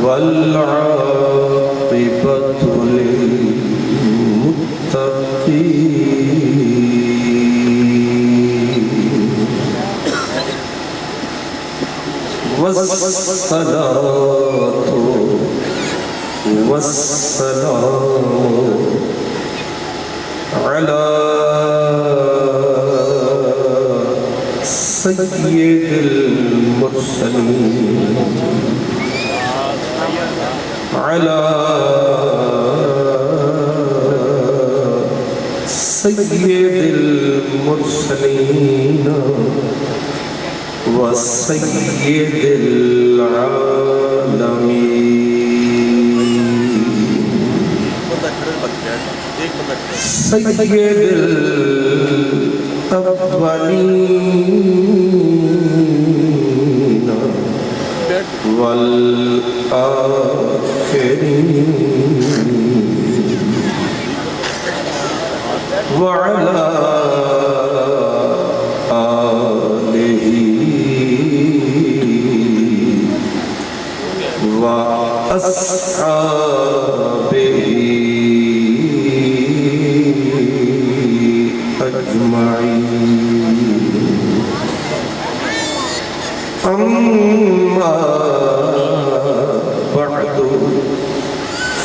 والعاقبة للمتقين والصلاة والسلام على سيد المرسلين على سيد المرسلين وسيد العالمين سيد الأولين والآخرين وعلى آله وأصحابه أجمعين أما بعد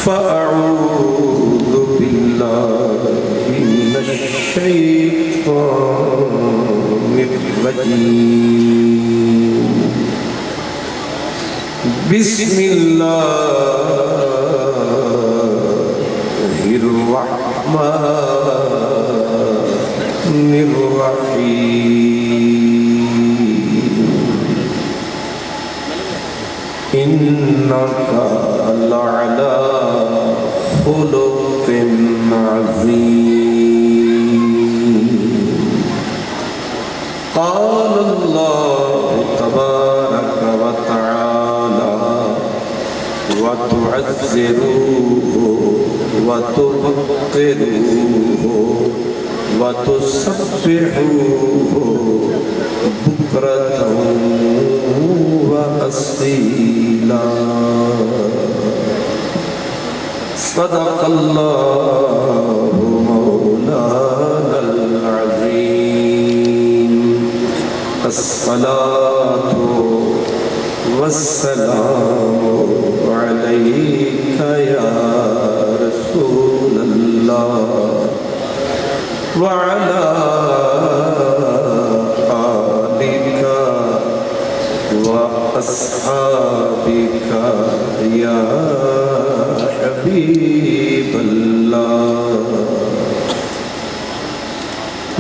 فأعوذ بالله من الشيطان الرجيم بسم الله الرحمن الرحيم إنك لعلى خلق عظيم قال الله تبارك وتعالى وتعزروه وتبقروه وتسبحوه بكرة وأصيلا صدق الله مولانا العظيم الصلاة والسلام عليك يا رسول الله وعلى آلك وأصحابك يا حبيب الله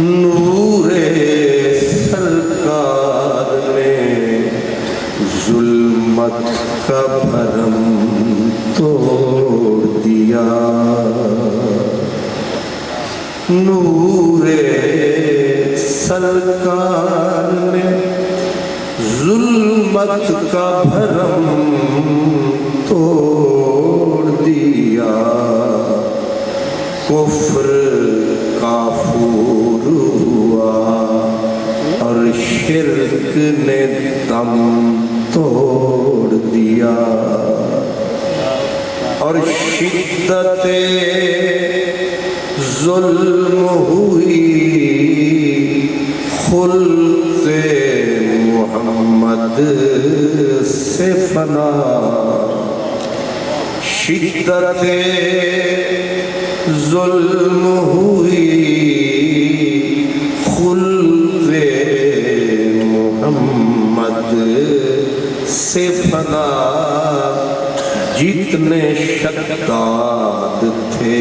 نور سرکار نے ظلمت کا بھرم توڑ دیا نور سرکار نے ظلمت کا بھرم توڑ دیا کفر کافور ہوا اور شرک نے دم توڑ دیا اور شدت ظلم ہوئی خلق محمد سے فنا شدت ظلم ہوئی خلق محمد سے فنا جتنے شداد تھے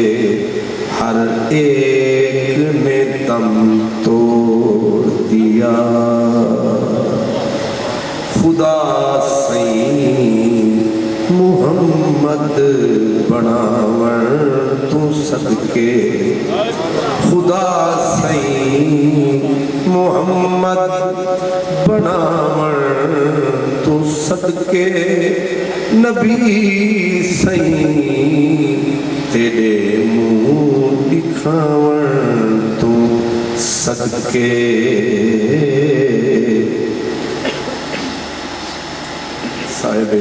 ہر ایک نے دم توڑ دیا خدا سین محمد بناور تو صدقے خدا سئی محمد بناون تو صدقے نبی سئی تیرے منہ دکھاون تو صدقے صاحب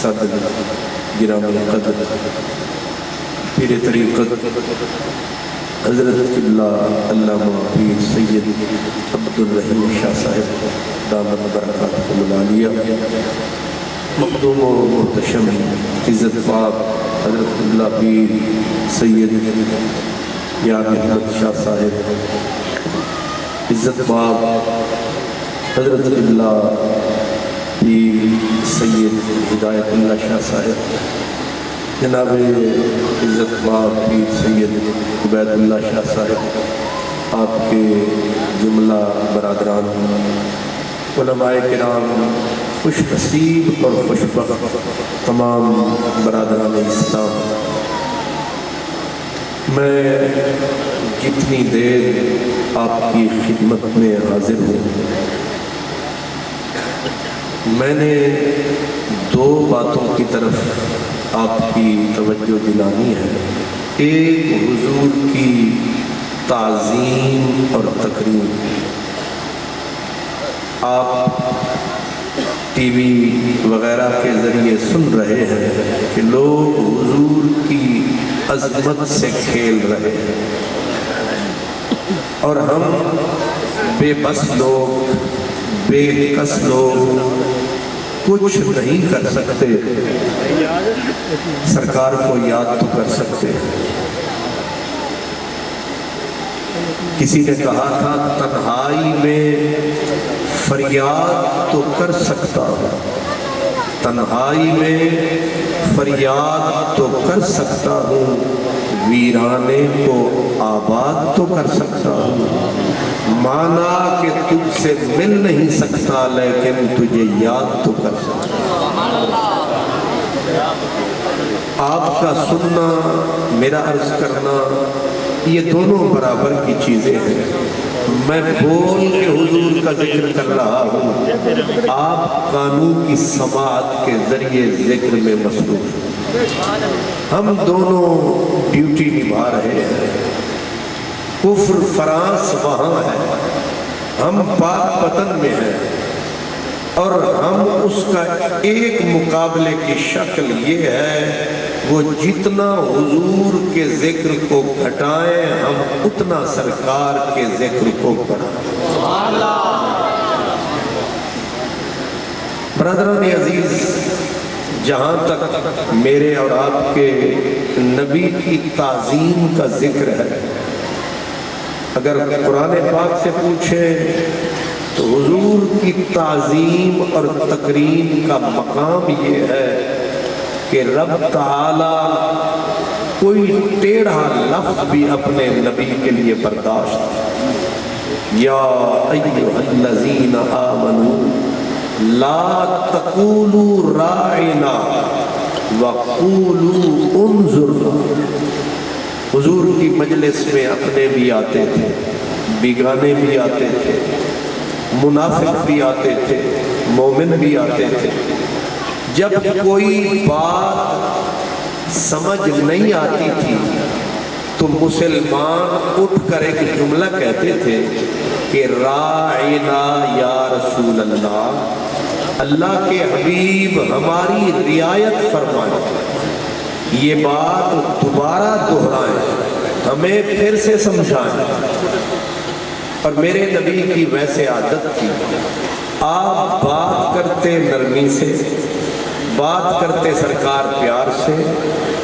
صدر گرامی قدر پیر طریقت حضرت قبلہ علامہ پیر سید عبدالرحیم شاہ صاحب دامت برکاتہ العالیہ، مخدوم و محتشم عزت پاک حضرت قبلہ پیر سید یار احمد شاہ صاحب، عزت پاک حضرت قبلہ پیر سید ہدایت اللہ شاہ صاحب، جناب عزت پاک پیر سید عبید اللہ شاہ صاحب، آپ کے جملہ برادران، علماء کرام، خوش نصیب اور خوش بخت تمام برادران اسلام، میں جتنی دیر آپ کی خدمت میں حاضر ہوں، میں نے دو باتوں کی طرف آپ کی توجہ دلانی ہے۔ ایک حضور کی تعظیم اور تکریم، آپ ٹی وی وغیرہ کے ذریعے سن رہے ہیں کہ لوگ حضور کی عظمت سے کھیل رہے ہیں، اور ہم بے بس لوگ، بے کس لوگ کچھ نہیں کر سکتے، سرکار کو یاد تو کر سکتے۔ کسی نے کہا تھا تنہائی میں فریاد تو کر سکتا ہوں، تنہائی میں فریاد تو کر سکتا ہوں، ویرانے کو آباد تو کر سکتا ہوں، مانا کہ تجھ سے مل نہیں سکتا لیکن تجھے یاد تو کر سکتا ہوں۔ آپ کا سننا، میرا عرض کرنا، یہ دونوں برابر کی چیزیں ہیں۔ میں بول کے حضور کا ذکر کر رہا ہوں، آپ قانون کی سماعت کے ذریعے ذکر میں مصروف ہیں۔ ہم دونوں ڈیوٹی نبھا رہے ہیں، کفر فرانس وہاں ہے، ہم پاک وطن میں ہیں، اور ہم اس کا ایک مقابلے کی شکل یہ ہے، وہ جتنا حضور کے ذکر کو گھٹائیں ہم اتنا سرکار کے ذکر کو بڑھائیں۔ برادران عزیز، جہاں تک میرے اور آپ کے نبی کی تعظیم کا ذکر ہے، اگر قرآن پاک سے پوچھیں تو حضور کی تعظیم اور تکریم کا مقام یہ ہے کہ رب تعالی کوئی ٹیڑھا لفظ بھی اپنے نبی کے لیے برداشت۔ یا ایھا الذین آمنوا لا تقولوا راعنا وقولوا انظرنا۔ حضور کی مجلس میں اپنے بھی آتے تھے، بیگانے بھی آتے تھے، منافق بھی آتے تھے، مومن بھی آتے تھے۔ جب کوئی بات سمجھ نہیں آتی تھی تو مسلمان اٹھ کر ایک جملہ کہتے تھے کہ راعنا یا رسول اللہ، اللہ کے حبیب ہماری رعایت فرمائیں، یہ بات دوبارہ دہرائیں، ہمیں پھر سے سمجھائیں۔ اور میرے نبی کی ویسے عادت تھی، آپ بات کرتے نرمی سے، بات کرتے سرکار پیار سے،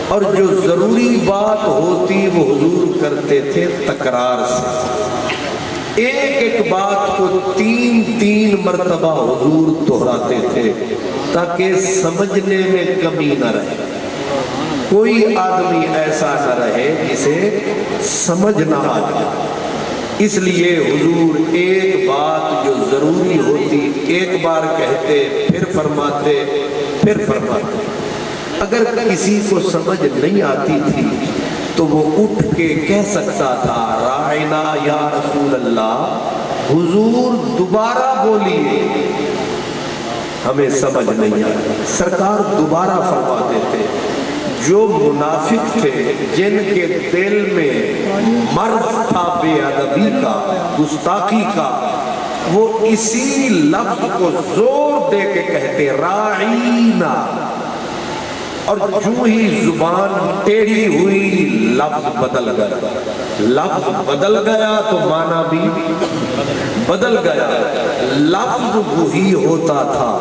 اور جو ضروری بات ہوتی وہ حضور کرتے تھے تکرار سے۔ ایک ایک بات کو تین مرتبہ حضور دہراتے تھے تاکہ سمجھنے میں کمی نہ رہے، کوئی آدمی ایسا نہ رہے جسے سمجھ نہ آ جائے۔ اس لیے حضور ایک بات جو ضروری ہوتی ایک بار کہتے، پھر فرماتے، پھر فرماتے۔ اگر کسی کو سمجھ نہیں آتی تھی تو تو وہ اٹھ کے کہہ سکتا تھا رائنا یا رسول اللہ، حضور دوبارہ بولیے، ہمیں سمجھ نہیں آئی۔ سرکار دوبارہ فرما دیتے۔ جو منافق تھے جن کے دل میں مرض تھا بے ادبی کا، گستاخی کا، وہ اسی لفظ کو زور دے کے کہتے راعینا، اور جو ہی زبان ٹیڑھی ہوئی لفظ بدل گیا۔ لفظ بدل گیا تو معنی بھی بدل گیا۔ لفظ وہی ہوتا تھا،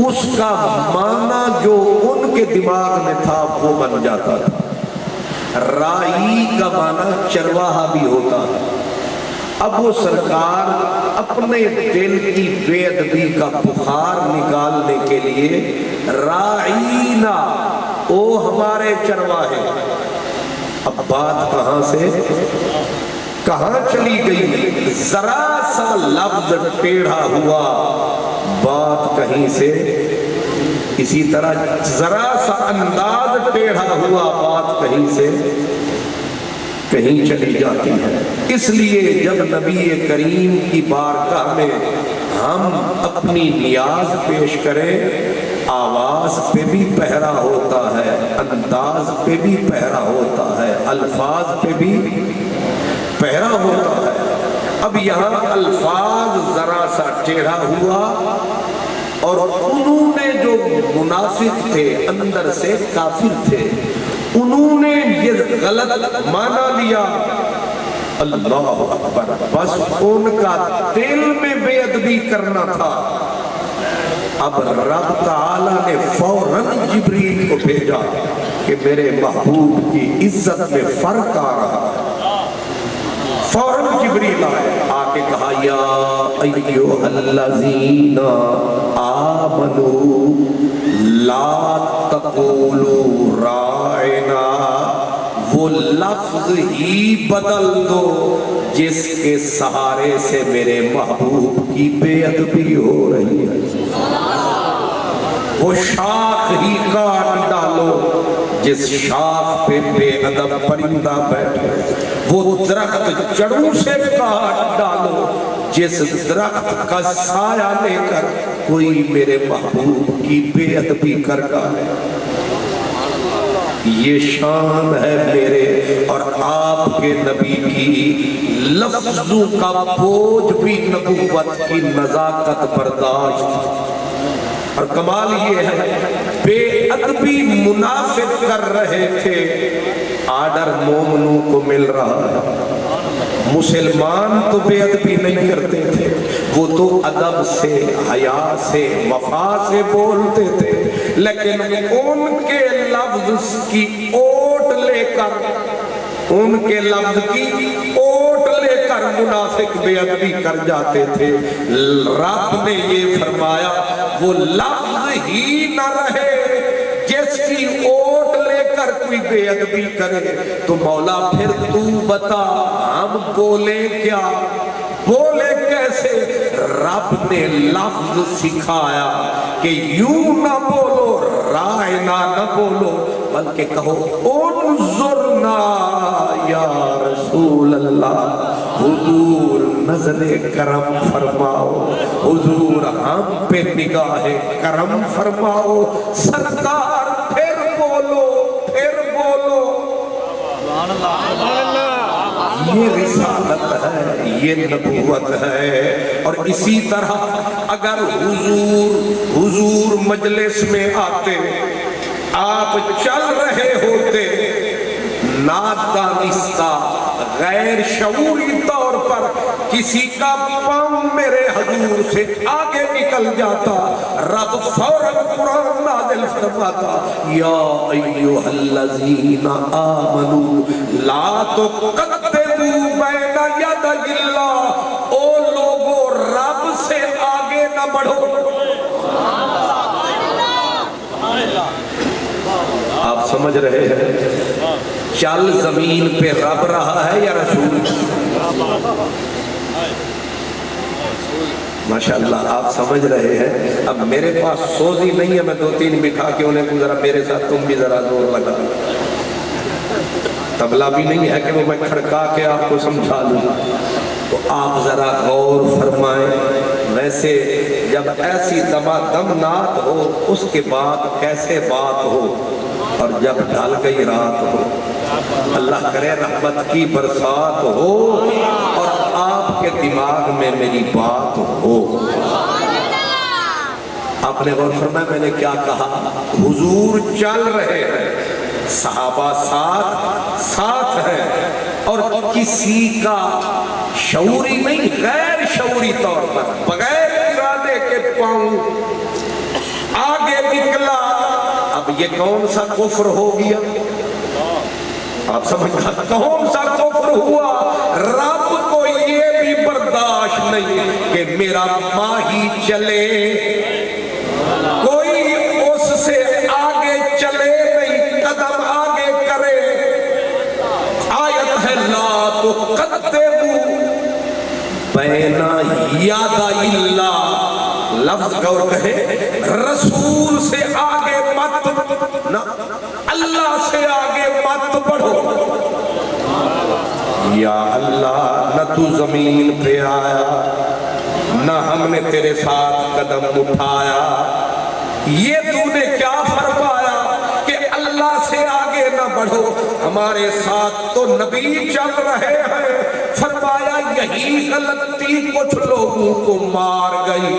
اس کا معنی جو ان کے دماغ میں تھا وہ بن جاتا تھا۔ رائی کا معنی چرواہا بھی ہوتا ہے۔ اب وہ سرکار اپنے دل کی بے ادبی کا بخار نکالنے کے لیے راعینا، او ہمارے چرواہے۔ اب بات کہاں سے کہاں چلی گئی؟ ذرا سا لفظ ٹیڑھا ہوا، بات کہیں سے اسی طرح ذرا سا انداز ٹیڑھا ہوا، بات کہیں سے کہیں چلی جاتی ہے۔ اس لیے جب نبی کریم کی بارگاہ میں ہم اپنی نیاز پیش کریں، آواز پہ بھی پہرا ہوتا ہے، انداز پہ بھی پہرا ہوتا ہے، الفاظ پہ بھی پہرا ہوتا ہے۔ اب یہاں الفاظ ذرا سا ٹیڑھا ہوا، اور انہوں نے جو منافق تھے اندر سے کافر تھے، انہوں نے یہ غلط معنی لیا۔ اللہ اکبر، بس ان کا دل میں بے ادبی کرنا تھا۔ اب رب تعالیٰ نے فوراً جبریل کو بھیجا کہ میرے محبوب کی عزت میں فرق آ رہا ہے۔ فوراً جبریل آئے، آ کے کہا یا ایھا الذین آمنوا لا تقولوا راعنا، وہ لفظ ہی بدل دو جس کے سہارے سے میرے محبوب کی بے ادبی ہو رہی ہے۔ وہ شاخ ہی کاٹ ڈالو جس شاخ پہ بے ادب پرندہ بیٹھے، وہ درخت جڑوں سے کاٹ ڈالو جس درخت کا سایہ لے کر کوئی میرے محبوب کی بے ادبی کر ڈالے۔ یہ شان ہے میرے اور آپ کے نبی کی، لفظوں کا بوجھ بھی نبوت کی نزاکت برداشت۔ اور کمال یہ ہے بے ادبی منافق کر رہے تھے، آرڈر مومنوں کو مل رہا ہے۔ مسلمان تو بے ادبی نہیں کرتے تھے، وہ تو ادب سے، حیا سے، وفا سے بولتے تھے، لیکن ان کے لفظ کی اوٹ لے کر، ان کے لفظ کی اوٹ لے کر منافق بے ادبی کر جاتے تھے۔ رب نے یہ فرمایا وہ لفظ ہی نہ رہے جس کی اوٹ لے کر کوئی بے ادبی کرے، تو مولا پھر تو بتا ہم بولے کیا، بولے کیسے؟ رب نے لفظ سکھایا کہ یوں نہ بولو، رائنا نہ بولو، بلکہ کہو انظرنا یا رسول اللہ، حضور نظر کرم فرماؤ، حضور ہم پہ نگاہ کرم فرماؤ، سرکار پھر بولو، پھر بولو۔ یہ رسالت ہے، یہ نبوت ہے۔ اور اسی طرح اگر حضور مجلس میں آتے، آپ چل رہے ہوتے، نادانستہ غیر شعوری طور پر کسی کا پاؤں میرے حضور سے آگے نکل جاتا، رب فوراً قرآن نازل فرماتا یا ایھا الذین آمنوا لا تقدموا بین یدی اللہ، او لوگو رب سے آگے نہ بڑھو۔ آپ سمجھ رہے ہیں؟ چل زمین پہ رب رہا ہے یا رسول؟ ماشاءاللہ آپ سمجھ رہے ہیں۔ اب میرے پاس سوزی نہیں ہے، میں 2-3 بٹھا کے انہیں ذرا میرے ساتھ تم بھی ذرا زور لگا۔ تبلا بھی نہیں ہے کہ وہ میں کھڑکا کے آپ کو سمجھا لوں. تو آپ ذرا غور فرمائیں، ویسے جب ایسی دم نات ہو اس کے بعد کیسے بات ہو، اور جب ڈھل گئی رات ہو، اللہ کرے رحمت کی برسات ہو اور آپ کے دماغ میں میری بات ہو. آپ نے غور فرمایا میں نے کیا کہا؟ حضور چل رہے ہیں، صحابہ ساتھ ہیں، اور کسی کا شعوری نہیں، غیر شعوری طور پر بغیر ارادے کے پاؤں آگے نکلا. اب یہ کون سا کفر ہو گیا؟ آپ سمجھا کون سا کفر ہوا؟ رب کو یہ بھی برداشت نہیں کہ میرا ماہی چلے، کوئی اس سے آگے چلے نہیں، قدم آگے کرے. آیت ہے لا تقدموا بین یدی اللہ، لفظ غور کہے، رسول سے آگے مت، نہ اللہ سے آگے مت بڑھو. یا اللہ نہ تو زمین پہ آیا، نہ ہم نے تیرے ساتھ قدم اٹھایا، یہ تو نے کیا فرمایا کہ اللہ سے آگے نہ بڑھو؟ ہمارے ساتھ تو نبی چل رہے ہیں. فرمایا یہی غلطی کچھ لوگوں کو مار گئی،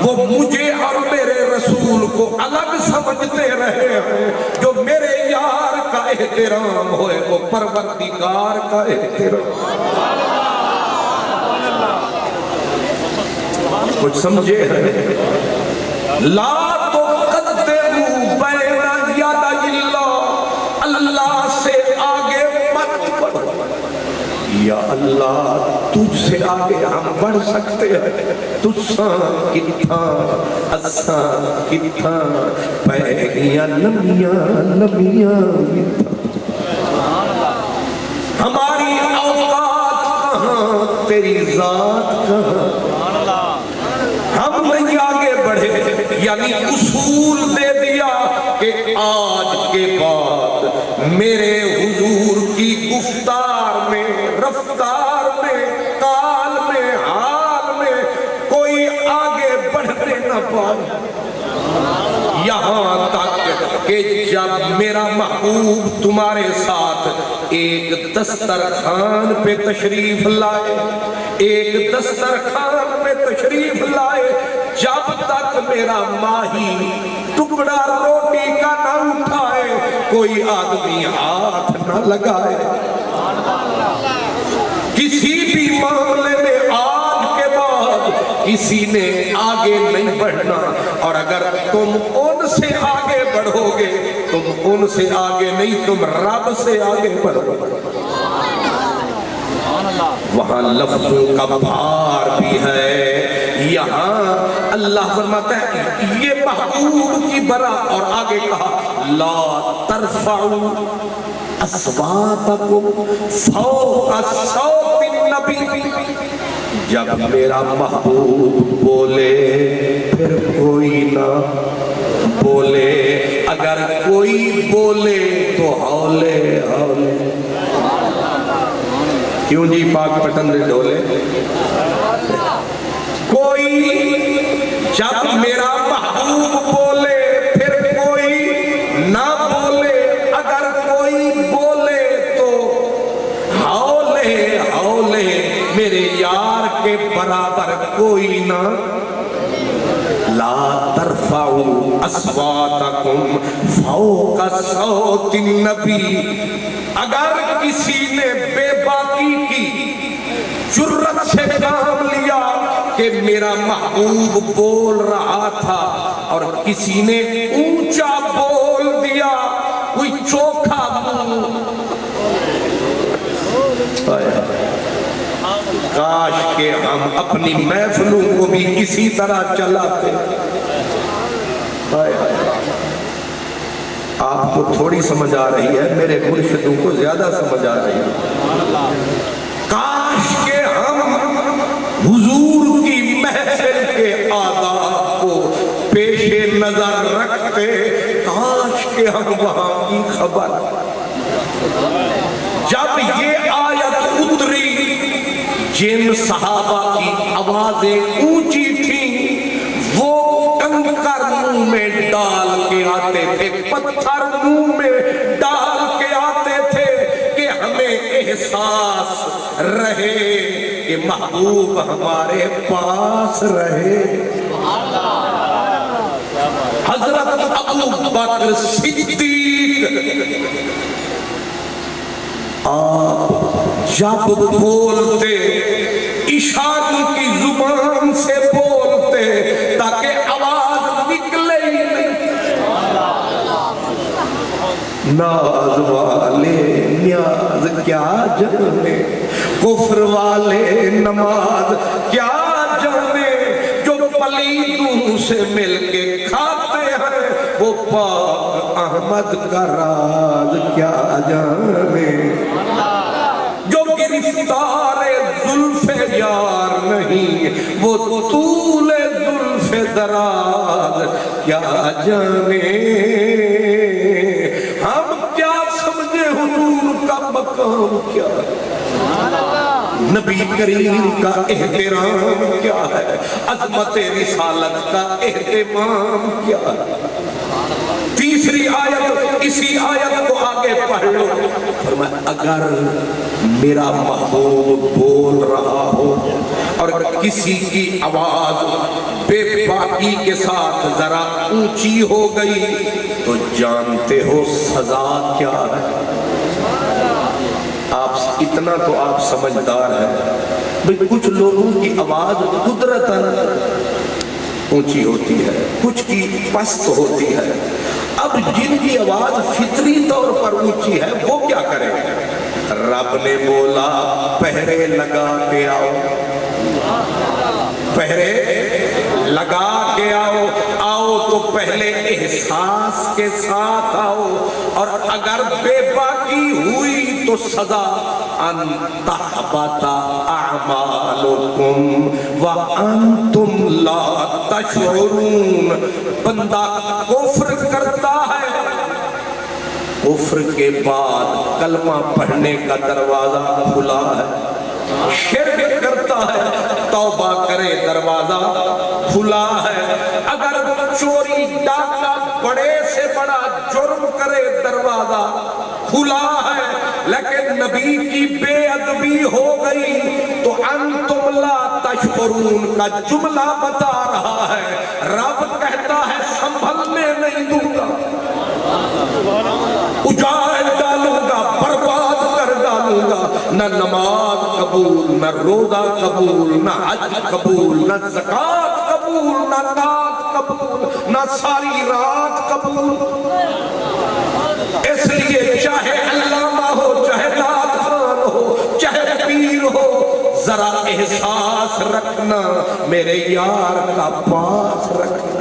وہ مجھے اور میرے رسول کو الگ سمجھتے رہے ہیں. جو میرے یار کا احترام ہوئے وہ پروردگار کا احترام. کچھ سمجھے ہیں؟ لا تقدموا بین یدی اللہ، اللہ سے آگے مت بڑھو. یا اللہ تجھ سے آگے ہم بڑھ سکتے ہیں، تجھاں کتھاں اساں کتھاں پہلیاں لمیاں ہماری اوقات کہاں، تیری ذات کہاں، ہم نہیں آگے بڑھے. یعنی اصول دے دیا کہ آج کے بعد میرے حضور کی گفتار میں، رفتار میں، قال میں، حال میں کوئی آگے بڑھنے نہ پائے. یہاں تک کہ جب میرا محبوب تمہارے ساتھ ایک دسترخوان پہ تشریف لائے، ایک دسترخوان پہ تشریف لائے، جب تک میرا ماہی ٹکڑا روٹی کا نہ اٹھائے کوئی آدمی ہاتھ نہ لگائے. کسی بھی معاملے میں آج کے بعد کسی نے آگے نہیں بڑھنا. اور اگر تم ان سے آگے بڑھو گے، تم ان سے آگے نہیں، تم رب سے آگے بڑھو. وہاں لفظوں کا بھار بھی ہے. یہاں اللہ فرماتا ہے یہ محبوب کی برا، اور آگے کہا لا ترفعوا اصواتکم فوق صوت النبی. جب میرا محبوب بولے پھر کوئی نہ بولے، اگر کوئی بولے تو ہولے ہولے. کیوں جی پاک پٹن دے ڈولے؟ کوئی جب میرا محبوب بولے پھر کوئی نہ بولے، اگر کوئی بولے تو ہولے ہولے. میرے یار کے برابر کوئی نہ. لا ترفعوا اصواتکم فوق صوت النبی. اگر کسی نے بے باکی کی، جرت سے کام لیا کہ میرا محبوب بول رہا تھا اور کسی نے اونچا بول دیا، کوئی چوکھا منہ، کاش کہ ہم اپنی محفلوں کو بھی اسی طرح چلاتے. آپ کو تھوڑی سمجھ آ رہی ہے، میرے مرشدوں کو زیادہ سمجھ آ رہی ہے. کاش کہ ہم حضور کی محفل کے آداب کو پیش نظر رکھتے، کاش کہ ہم وہاں کی خبر جب یہ آیت اتری جن صحابہ کی آوازیں اونچی تھیں وہ کنکر منہ میں ڈال کے آتے تھے، پتھر منہ میں ڈال کے آتے تھے کہ ہمیں احساس رہے کہ محبوب ہمارے پاس رہے۔ حضرت ابو بکر صدیق آپ جب بولتے اشاروں کی زبان سے بولتے تاکہ آواز نکلے ہی نہیں۔ ناز والے نیاز کیا جانے، کفر والے نماز کیا جانے، جو پلیتوں سے مل کے کھاتے ہیں وہ پاک احمد کا راز کیا جانے، جو گرفتار زلف یار نہیں وہ طول زلف دراز کیا جانے۔ ہم کیا سمجھے حضور کا مقام کیا ہے، نبی کریم کا احترام کیا ہے، عظمت رسالت کا اہتمام کیا ہے۔ تیسری آیت، اسی آیت کو آگے پڑھ لو، فرمایا اگر میرا محبوب بول رہا ہو اور کسی کی آواز بے باکی کے ساتھ ذرا اونچی ہو گئی تو جانتے ہو سزا کیا ہے۔ آپ اتنا تو آپ سمجھدار ہیں، کچھ لوگوں کی آواز قدرتاً اونچی ہوتی ہے، کچھ کی پست ہوتی ہے۔ اب جن کی آواز فطری طور پر اونچی ہے وہ کیا کریں؟ رب نے بولا پہرے لگا کے آؤ، پہرے لگا کے آؤ، آؤ تو پہلے احساس کے ساتھ آؤ، اور اگر بے باکی ہوئی تو سزا ان تحبط اعمالکم وانتم لا تشعرون۔ بندہ کفر کرتا ہے، کفر کے بعد کلمہ پڑھنے کا دروازہ کھلا ہے، شرک کرتا ہے توبہ کرے دروازہ کھلا ہے، اگر چوری ڈاکہ بڑے سے بڑا جرم کرے دروازہ کھلا ہے، لیکن نبی کی بے ادبی ہو گئی تو انتم لا تشعرون کا جملہ بتا رہا ہے۔ رب کہتا ہے سنبھلنے نہیں دوں گا، اجاڑ ڈالوں گا، برباد کر ڈالوں گا، نہ نماز قبول، نہ روزہ قبول، نہ حج قبول، نہ زکوٰۃ قبول، نہ نعت قبول، نہ ساری رات قبول۔ اس لیے چاہے علامہ ہو، چاہے نعت خوان ہو، چاہے پیر ہو، ذرا احساس رکھنا میرے یار کا پاس رکھنا۔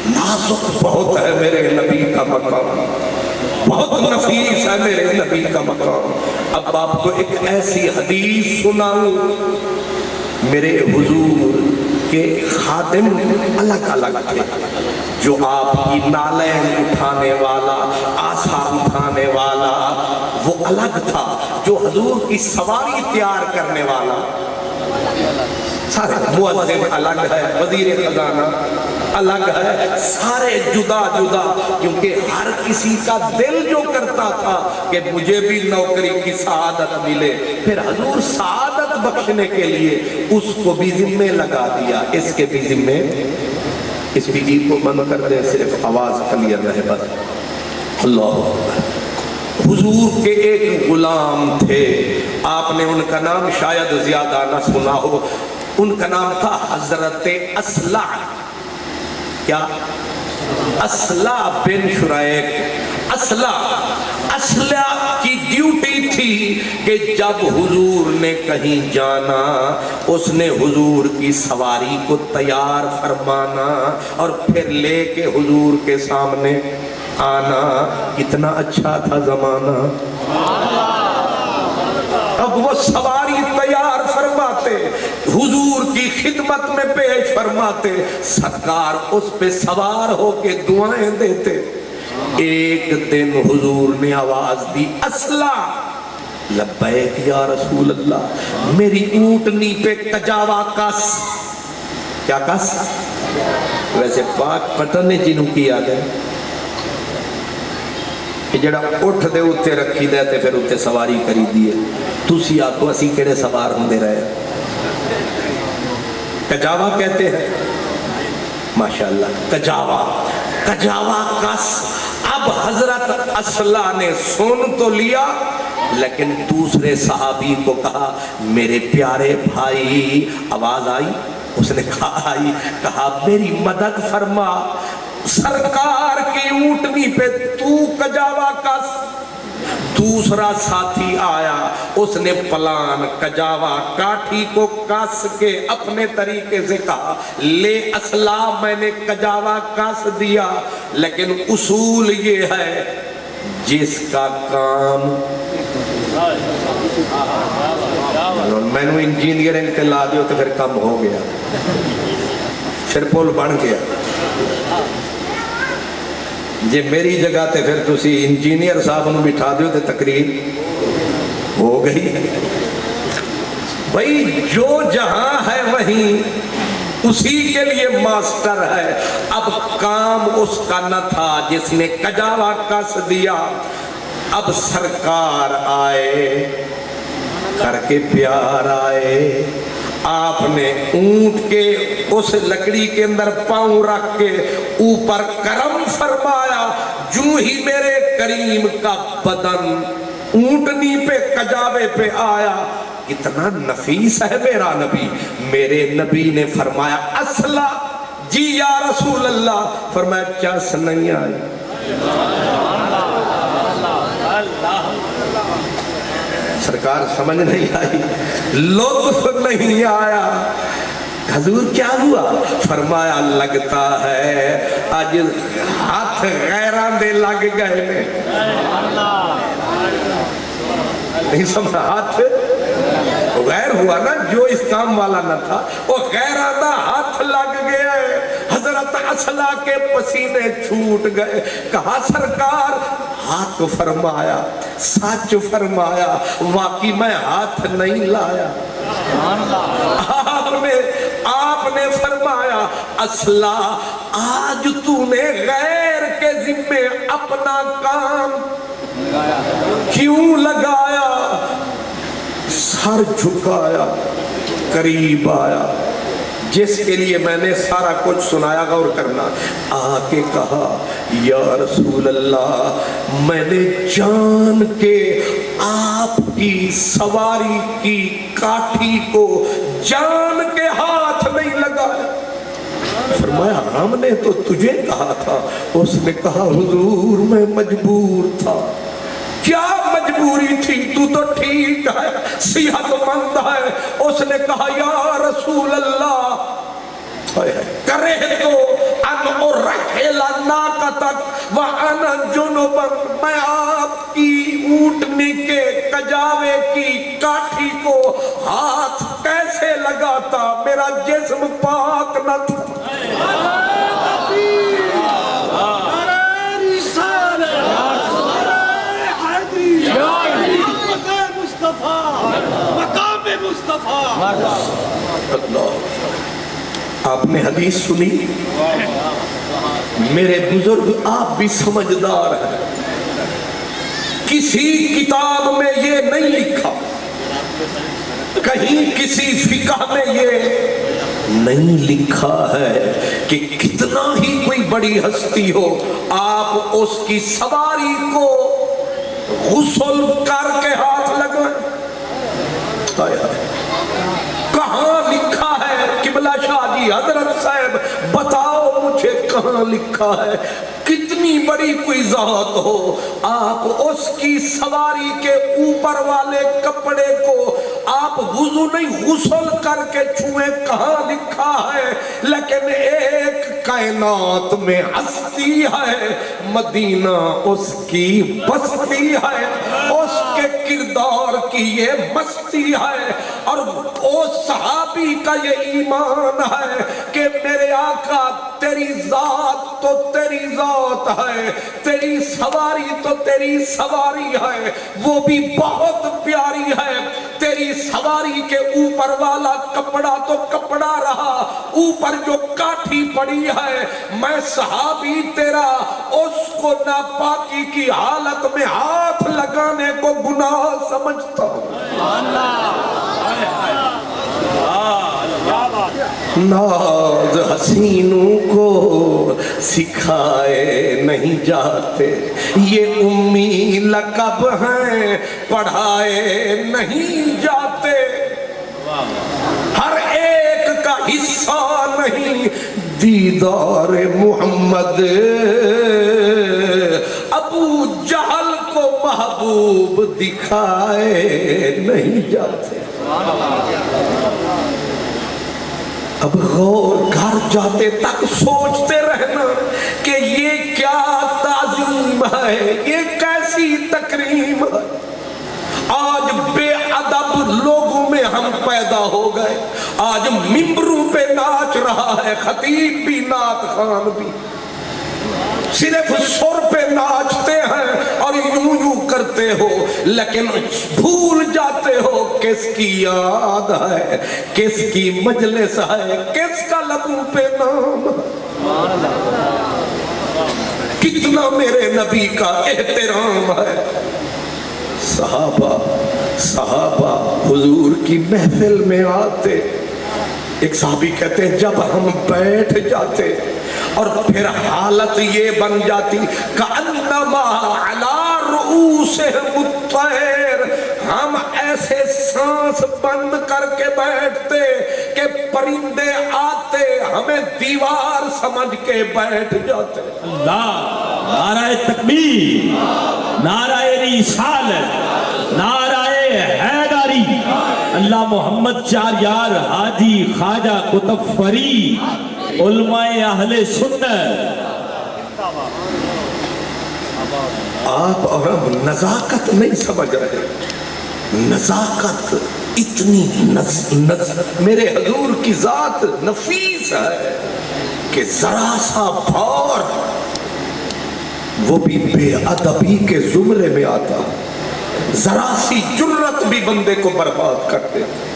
نازک بہت ہے میرے نبی کا مقام، بہت نفیس ہے میرے نبی کا مقام۔ اب آپ کو ایک ایسی حدیث سناؤں، میرے حضور کے خادم الگ الگ تھے، جو آپ کی نالین اٹھانے والا، آسا اٹھانے والا وہ الگ تھا، جو حضور کی سواری تیار کرنے والا سارے، مؤذن الگ ہے، وزیر خزانہ الگ ہے، سارے جدا جدا، کیونکہ ہر کسی کا دل جو کرتا تھا کہ مجھے بھی نوکری کی سعادت ملے، پھر حضور سعادت بخشنے کے لیے اس کو بھی ذمہ لگا دیا، اس کے بھی ذمہ۔ اس ویڈیو کو بند کر دے، صرف آواز کلیئر رہے بس۔ اللہ، حضور کے ایک غلام تھے، آپ نے ان کا نام شاید زیادہ نہ سنا ہو، ان کا نام تھا حضرت اصلع۔ کیا؟ اصلع بن شریک۔ اصلع کی ڈیوٹی تھی کہ جب حضور نے کہیں جانا اس نے حضور کی سواری کو تیار فرمانا اور پھر لے کے حضور کے سامنے آنا۔ کتنا اچھا تھا زمانہ، اب وہ سواری تیار فرماتے، حضور کی خدمت میں پیش فرماتے، سرکار اس پہ سوار ہو کے دعائیں دیتے۔ ایک دن حضور نے آواز دی اصلا لبیک یا رسول اللہ، میری اونٹنی پہ کجاوا کس. کیا کس؟ ویسے پاک پتن نے جنہوں کیا گئے کہ جڑا اٹھ دے اتے رکھی دے تے پھر اتے سواری کری دیئے. تُسی آتو اسی کڑے سوار ہوں دے رہے. کجاوا کہتے ہیں ماشاءاللہ، کجاوا کجاوا کس. اب حضرت اصلہ نے سن تو لیا لیکن دوسرے صحابی کو کہا میرے پیارے بھائی. آواز آئی؟ اس نے کہا آئی. کہا میری مدد فرما، سرکار کی اونٹنی پہ تو کجاوا کس. دوسرا ساتھی آیا، اس نے پلان کجاوا کاٹھی کو کس کے اپنے طریقے سے کہا لے اصلا میں نے کجاوا کس دیا، لیکن اصول یہ ہے جس کا کام. میں نے انجینئرنگ کے لا دیو تو پھر کم ہو گیا، پھر پول بن گیا. جی میری جگہ تے پھر تسی انجینئر صاحب انہوں بٹھا دیو تے تقریر ہو گئی. بھئی جو جہاں ہے وہیں اسی کے لیے ماسٹر ہے. اب کام اس کا نہ تھا جس نے کجاوا کس دیا. اب سرکار آئے، کر کے پیار آئے. آپ نے اونٹ کے اس لکڑی کے اندر پاؤں رکھ کے اوپر کرم فرمایا. جو ہی میرے کریم کا بدن اونٹنی پہ کجاوے پہ آیا. کتنا نفیس ہے میرا نبی. میرے نبی نے فرمایا اصلا جی یا رسول اللہ. فرمایا چس نہیں آئی. سرکار سمجھ نہیں آئی، لطف نہیں آیا. حضور کیا ہوا؟ فرمایا لگتا ہے آج ہاتھ غیران دے لگ گئے نے. نہیں سمجھا؟ ہاتھ غیر ہوا نا، جو اس کام والا نہ تھا وہ غیران دا ہاتھ لگ گیا ہے. حضرت اصلا کے پسینے چھوٹ گئے. کہا سرکار ہاتھ فرمایا، سچ فرمایا، واقعی میں ہاتھ نہیں لایا. آپ نے فرمایا اصلا آج تو نے غیر کے ذمے اپنا کام کیوں لگایا؟ سر جھکایا، قریب آیا. جس کے لیے میں نے سارا کچھ سنایا، غور کرنا. آ کے کہا یا رسول اللہ میں نے جان کے آپ کی سواری کی کاٹھی کو جان کے ہاتھ نہیں لگایا. فرمایا ہم نے تو تجھے کہا تھا. اس نے کہا حضور میں مجبور تھا. کیا مجبوری تھی؟ تو ٹھیک ہے، صحت مند ہے. اس نے کہا یا رسول اللہ کرے تو ان ارحل ناقتک وانا جنوب. میں آپ کی اونٹنی کے کجاوے کی کاٹھی کو ہاتھ کیسے لگاتا؟ میرا جسم پاک نہ تھا. آپ نے حدیث سنی؟ میرے بزرگ آپ بھی سمجھدار ہیں. کسی کتاب میں یہ نہیں لکھا، کہیں کسی فقہ میں یہ نہیں لکھا ہے کہ کتنا ہی کوئی بڑی ہستی ہو آپ اس کی سواری کو غسل کر کے ہاتھ لگائیں. کہاں لکھا ہے؟ قبلہ شاہ جی حضرت صاحب بتاؤ مجھے کہاں لکھا ہے؟ کتنی بڑی کوئی ذات ہو آپ اس کی سواری کے اوپر والے کپڑے کو آپ وضو نہیں غسل کر کے چھوئیں. کہاں لکھا ہے؟ لیکن ایک کائنات میں ہستی ہے، مدینہ اس کی بستی ہے، اس کے کردار کی یہ مستی ہے. اور اس صحابی کا یہ ایمان ہے کہ میرے آقا تیری ذات تو تیری ذات ہے، تیری سواری تو تیری سواری ہے، وہ بھی بہت پیاری ہے۔ تیری سواری کے اوپر والا کپڑا تو کپڑا رہا، اوپر جو کاٹھی پڑی ہے، میں صحابی تیرا اس کو ناپاکی کی حالت میں ہاتھ لگانے کو گناہ سمجھتا ہوں۔ ناز حسینوں کو سکھائے نہیں جاتے، یہ امی لقب ہیں پڑھائے نہیں جاتے، ہر ایک کا حصہ نہیں دیدار محمد، ابو جہل کو محبوب دکھائے نہیں جاتے۔ اب غور گھر جاتے تک سوچتے رہنا کہ یہ کیا تعظیم ہے، یہ کیسی تکریم ہے۔ آج بے ادب لوگوں میں ہم پیدا ہو گئے، آج ممبروں پہ ناچ رہا ہے خطیب بھی نعت خوان بھی، صرف سر پہ ناچتے ہیں اور یوں یوں کرتے ہو، لیکن بھول جاتے ہو کس کی یاد ہے، کس کی مجلس ہے، کس کا لبوں پہ نام ہے، کتنا میرے نبی کا احترام ہے۔ صحابہ حضور کی محفل میں آتے، ایک صحابی کہتے ہیں جب ہم بیٹھ جاتے اور پھر حالت یہ بن جاتی کأنما علی رؤوسہم الطیر، ہم ایسے سانس بند کر کے بیٹھتے کہ پرندے آتے ہمیں دیوار سمجھ کے بیٹھ جاتے۔ اللہ، نعرہ تکبیر، نعرہ رسالت، نعرہ حیدری، اللہ محمد چار یار حاجی خواجہ قطب فرید، علماء اہل سنت۔ آپ اور ہم نزاکت نہیں سمجھ رہے، نزاکت اتنی میرے حضور کی ذات نفیس ہے کہ ذرا سا بھار وہ بھی بے ادبی کے زمرے میں آتا، ذرا سی جرت بھی بندے کو برباد کر دیتا۔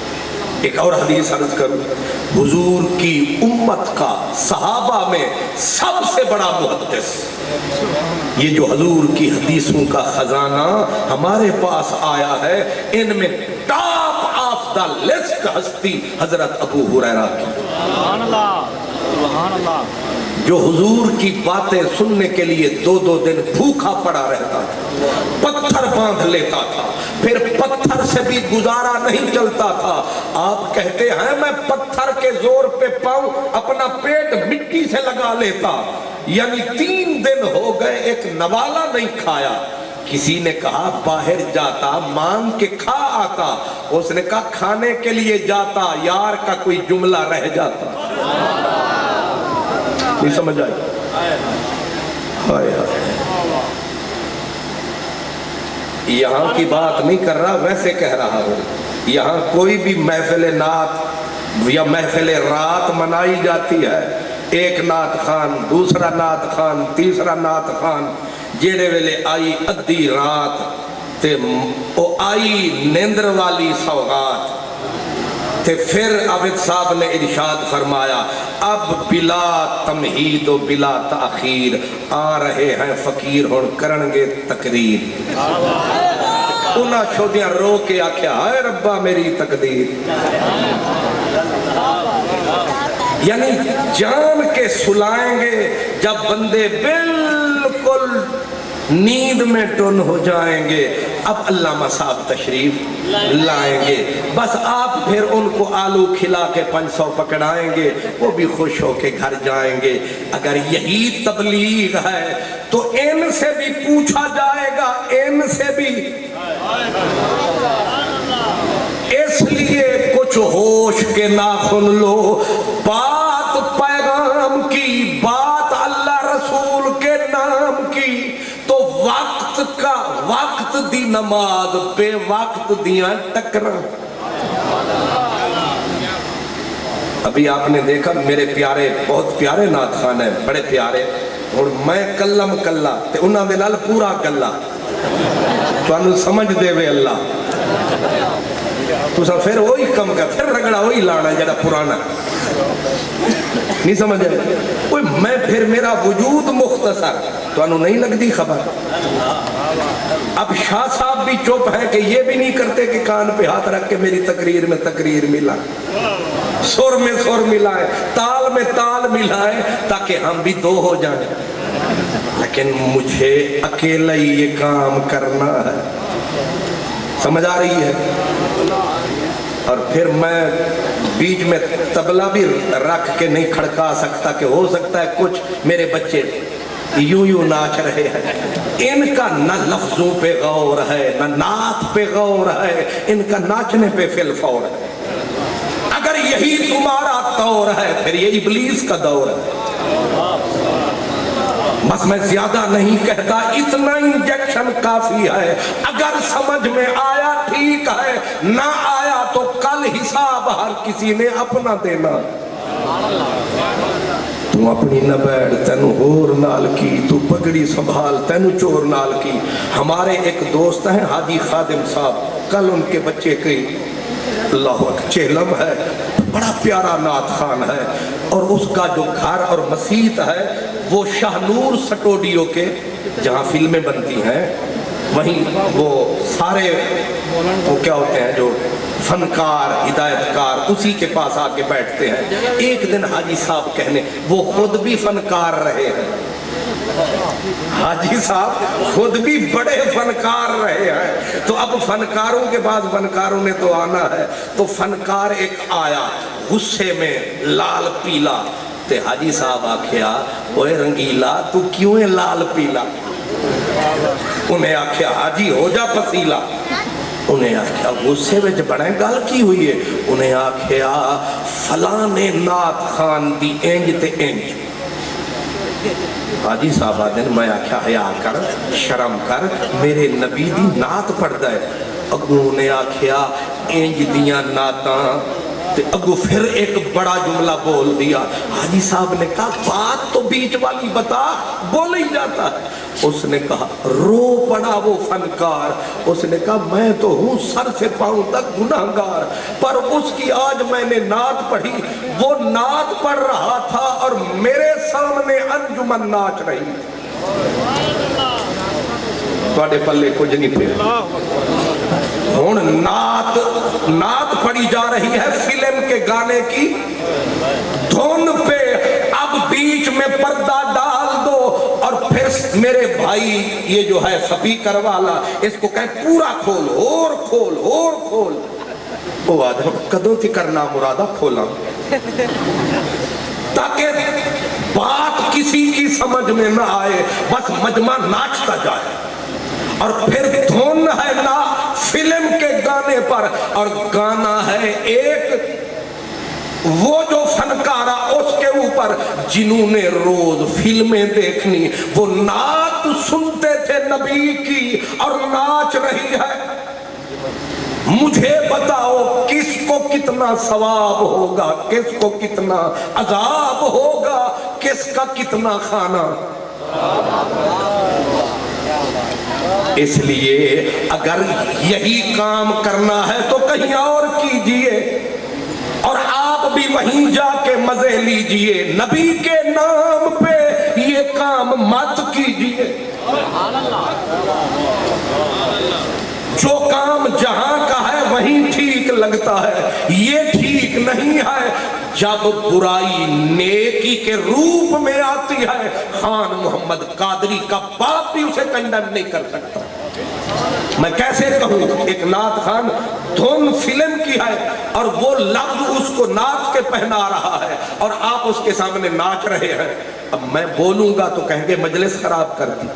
ایک اور حدیث عرض کروں، حضور کی امت کا صحابہ میں سب سے بڑا محدث، یہ جو حضور کی حدیثوں کا خزانہ ہمارے پاس آیا ہے، ان میں ٹاپ آف دا لسٹ ہستی حضرت ابو ہریرہ کی، سبحان اللہ، سبحان اللہ، جو حضور کی باتیں سننے کے لیے 2 دن بھوکا پڑا رہتا تھا، پتھر باندھ لیتا تھا، پھر پتھر سے بھی گزارا نہیں چلتا تھا۔ آپ کہتے ہیں میں پتھر کے زور پہ پاؤں اپنا پیٹ مٹی سے لگا لیتا، یعنی 3 دن ہو گئے ایک نوالا نہیں کھایا۔ کسی نے کہا باہر جاتا مانگ کے کھا آتا، اس نے کہا کھانے کے لیے جاتا یار کا کوئی جملہ رہ جاتا۔ نہیں سمجھ آئی؟ ہائے ہائے، یہاں کی بات نہیں کر رہا، ویسے کہہ رہا ہوں، یہاں کوئی بھی محفل نعت یا محفل رات منائی جاتی ہے، ایک نعت خان، دوسرا نعت خان، تیسرا نعت خان، جیڑے ویلے آئی ادھی رات تے او آئی نیندر والی سوغات، تے پھر عابد صاحب نے ارشاد فرمایا اب بلا تمہید و بلا تاخیر آ رہے ہیں فقیر ہن کرنگے تقریر۔ انہاں شودیاں رو کے آکھیا ہائے ربا میری تقدیر، یعنی جان کے سلائیں گے جب بندے بالکل نیند میں ٹن ہو جائیں گے، اب علامہ صاحب تشریف لائیں گے، بس آپ پھر ان کو آلو کھلا کے 500 پکڑائیں گے، وہ بھی خوش ہو کے گھر جائیں گے۔ اگر یہی تبلیغ ہے تو ان سے بھی پوچھا جائے گا، ان سے بھی، اس لیے کچھ ہوش کے ناخن لو، بات پیغام کی، بات اللہ رسول کے نام کی، تو وقت کا وقت دی نماز بے وقت دیاں ٹکرا۔ ابھی آپ نے دیکھا میرے پیارے بہت پیارے نعت خان ہیں بڑے پیارے اور میں کلم کلا تے انہاں دے نال پورا کلا تانوں سمجھ دے وے اللہ تسا پھر وہی کم کر پھر رگڑا وہی لانا جڑا پرانا نہیں سمجھ آئے میں پھر میرا وجود مختصر تانوں نہیں لگتی خبر اب شاہ صاحب بھی چپ ہے کہ یہ بھی نہیں کرتے کہ کان پہ ہاتھ رکھ کے میری تقریر میں تقریر ملا سر میں سر ملائے تال میں تال ملائے تاکہ ہم بھی دو ہو جائیں لیکن مجھے اکیلا ہی یہ کام کرنا ہے سمجھ آ رہی ہے اور پھر میں بیچ میں تبلہ بھی رکھ کے نہیں کھڑکا سکتا کہ ہو سکتا ہے کچھ میرے بچے یوں ناچ رہے ہیں ان کا نہ لفظوں پہ غور ہے نہ نعت پہ غور ہے ان کا ناچنے پہ فی الفور ہے اگر یہی تمہارا طور ہے پھر یہ ابلیس کا دور ہے بس میں زیادہ نہیں کہتا اتنا انجیکشن کافی ہے اگر سمجھ میں آیا ٹھیک ہے نہ آیا تو کل حساب ہر کسی نے اپنا دینا تو اپنی نہ بیٹھ تینو ہور نال کی تو پگڑی سنبھال تینو چور نال کی ہمارے ایک دوست ہیں حاجی خادم صاحب کل ان کے بچے کی اللہ اکبر چہلم ہے بڑا پیارا نعت خان ہے اور اس کا جو گھر اور مسیت ہے وہ شاہ نور سٹوڈیو کے جہاں فلمیں بنتی ہیں وہیں وہ سارے وہ کیا ہوتے ہیں جو فنکار ہدایتکار اسی کے پاس آ کے بیٹھتے ہیں ایک دن حاجی صاحب کہنے وہ خود بھی فنکار رہے ہیں حاجی صاحب خود بھی بڑے فنکار رہے ہیں تو اب فنکاروں کے بعد فنکاروں نے تو آنا ہے تو فنکار ایک آیا غصے میں لال پیلا تے حاجی صاحب آکھیا اوے رنگیلا تو کیوں ہے لال پیلا انہیں آکھیا حاجی ہو جا پسیلا انہیں آکھیا غصے میں بڑے گل کی ہوئی ہے انہیں آکھیا فلاں نے نعت خان دی انج تے انج حاجی صاحب آدھن میں آکھیا حیا کر شرم کر میرے نبی دی نعت پڑھ دائے اگو نے آکھیا انج دیاں نعتاں اگو پھر ایک بڑا جملہ بول دیا حاجی صاحب نے کہا بات تو بیچ والی بتا بول ہی جاتا ہے اس نے کہا رو پڑا وہ فنکار اس نے کہا میں تو ہوں سر سے پاؤں تک گناہگار پر اس کی آج میں نے نعت پڑھی وہ نعت پڑھ رہا تھا اور میرے سامنے انجمن ناچ رہی تواڈے پلے کچھ نہیں پیا ہون نعت پڑھی جا رہی ہے فلم کے گانے کی دھن پہ اب بیچ میں پردہ ڈال دو اور پھر میرے بھائی یہ جو ہے سپیکر والا اس کو کہے پورا کھول اور کھول اور کھول وہ آدھا کدوں تھی کرنا مرادہ کھولا تاکہ بات کسی کی سمجھ میں نہ آئے بس مجمع ناچتا جائے اور پھر دھن ہے نا فلم کے گانے پر اور گانا ہے ایک وہ جو فنکارہ اس کے اوپر جنہوں نے روز فلمیں دیکھنی وہ نعت سنتے تھے نبی کی اور ناچ رہی ہے مجھے بتاؤ کس کو کتنا ثواب ہوگا کس کو کتنا عذاب ہوگا کس کا کتنا کھانا اس لیے اگر یہی کام کرنا ہے تو کہیں اور کیجئے اور آپ بھی وہیں جا کے مزے لیجئے نبی کے نام پہ یہ کام مت کیجئے جو کام جہاں کا ہے وہیں ٹھیک لگتا ہے یہ ٹھیک نہیں ہے جب برائی نیکی کے روپ میں آتی ہے خان محمد قادری کا باپ بھی اسے کنڈم نہیں کر سکتا میں کیسے کہوں ایک نعت خان دھن فلم کی ہے اور وہ لفظ اس کو ناچ کے پہنا رہا ہے اور آپ اس کے سامنے ناچ رہے ہیں اب میں بولوں گا تو کہیں گے مجلس خراب کر دی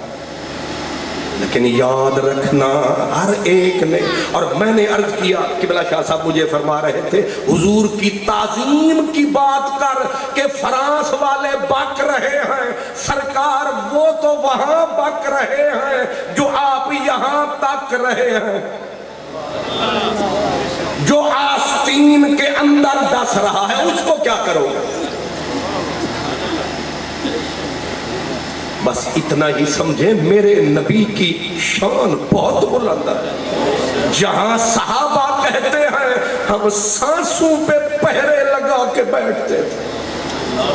لیکن یاد رکھنا ہر ایک نے اور میں نے عرض کیا قبلہ شاہ صاحب مجھے فرما رہے تھے حضور کی تعظیم کی بات کر کہ فرانس والے بک رہے ہیں سرکار وہ تو وہاں بک رہے ہیں جو آپ یہاں تک رہے ہیں جو آستین کے اندر ڈس رہا ہے اس کو کیا کرو گے؟ بس اتنا ہی سمجھیں میرے نبی کی شان بہت بلند ہے. جہاں صحابہ کہتے ہیں ہم سانسوں پہ پہرے لگا کے بیٹھتے تھے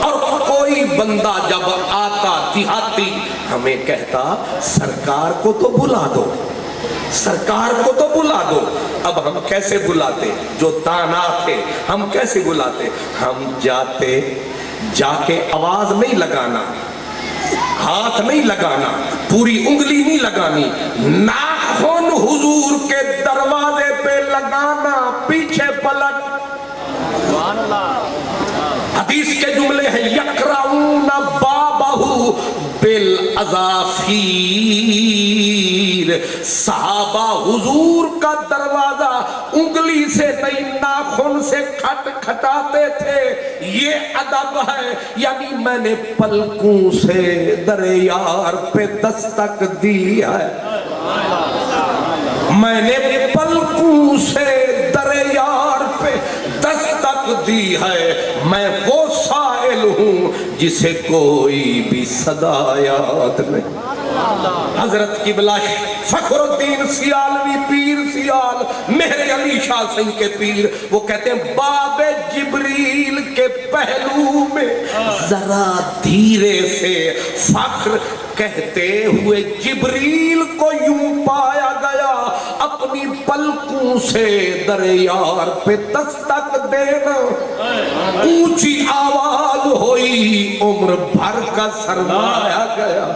اور کوئی بندہ جب آتا دیہاتی ہمیں کہتا سرکار کو تو بلا دو سرکار کو تو بلا دو. اب ہم کیسے بلاتے؟ جو تانا تھے ہم کیسے بلاتے؟ ہم جاتے جا کے آواز نہیں لگانا ہاتھ نہیں لگانا پوری انگلی نہیں لگانی ناخن حضور کے دروازے پہ لگانا پیچھے پلٹ. سبحان اللہ. حدیث کے جملے ہیں یقرعون بابہ بالعظافیر. صحابہ حضور کا دروازہ انگلی سے نہیں ناخن سے کھٹ کھٹاتے تھے. یہ ادب ہے. یعنی میں نے پلکوں سے در یار پہ دستک دی ہے میں نے پلکوں سے در یار پہ دستک دی ہے. میں وہ سائل ہوں جسے کوئی بھی صدا یاد نہیں. حضرت قبلہ فخر الدین سیالوی پیر سیال مہر علی شاہ سنگھ کے پیر وہ کہتے ہیں باب جبریل کے پہلو میں ذرا دھیرے سے فخر کہتے ہوئے جبریل کو یوں پایا گیا اپنی پلکوں سے در یار پہ دستک دینا. اونچی آواز ہوئی عمر بھر کا سرمایا گیا.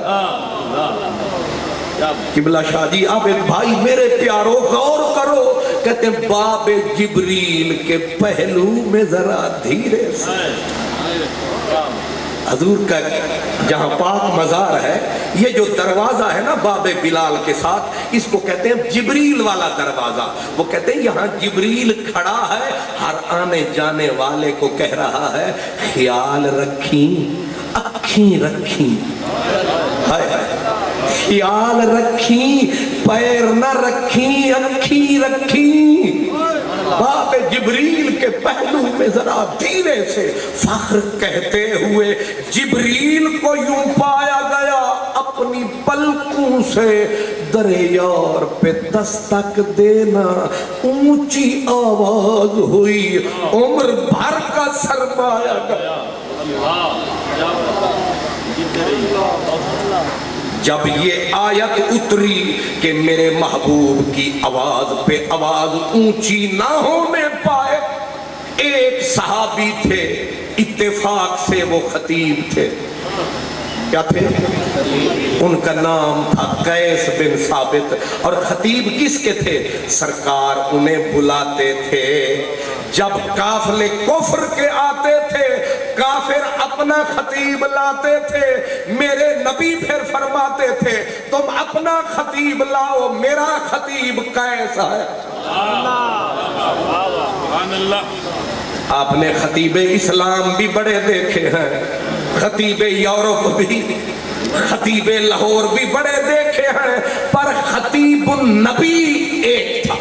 قبلہ شاہ جی عابد بھائی میرے پیارو غور کرو کہتے ہیں باب جبریل کے پہلو میں ذرا دھیرے سے. حضور کا جہاں پاک مزار ہے یہ جو دروازہ ہے نا باب بلال کے ساتھ اس کو کہتے ہیں جبریل والا دروازہ. وہ کہتے ہیں یہاں جبریل کھڑا ہے ہر آنے جانے والے کو کہہ رہا ہے خیال رکھیں اکھیں رکھیں خیال رکھیں پیر نہ رکھیں اکھیں رکھیں. باب جبریل کے پہلو میں ذرا دھیرے سے فخر کہتے ہوئے جبریل کو یوں پایا گیا اپنی پلکوں سے در یار پہ دستک دینا. اونچی آواز ہوئی عمر بھر کا سرمایا گیا. جب یہ آیت اتری کہ میرے محبوب کی آواز پہ آواز اونچی نہ ہونے پائے ایک صحابی تھے اتفاق سے وہ خطیب تھے. کیا تھے؟ ان کا نام تھا قیس بن ثابت. اور خطیب کس کے تھے؟ سرکار انہیں بلاتے تھے جب قافلے کفر کے آتے تھے کافر اپنا خطیب لاتے تھے. میرے نبی پھر فرماتے تھے تم اپنا خطیب لاؤ میرا خطیب قیس ہے. آپ نے خطیب اسلام بھی بڑے دیکھے ہیں خطیب یورپ بھی خطیب لاہور بھی بڑے دیکھے ہیں پر خطیب النبی ایک تھا.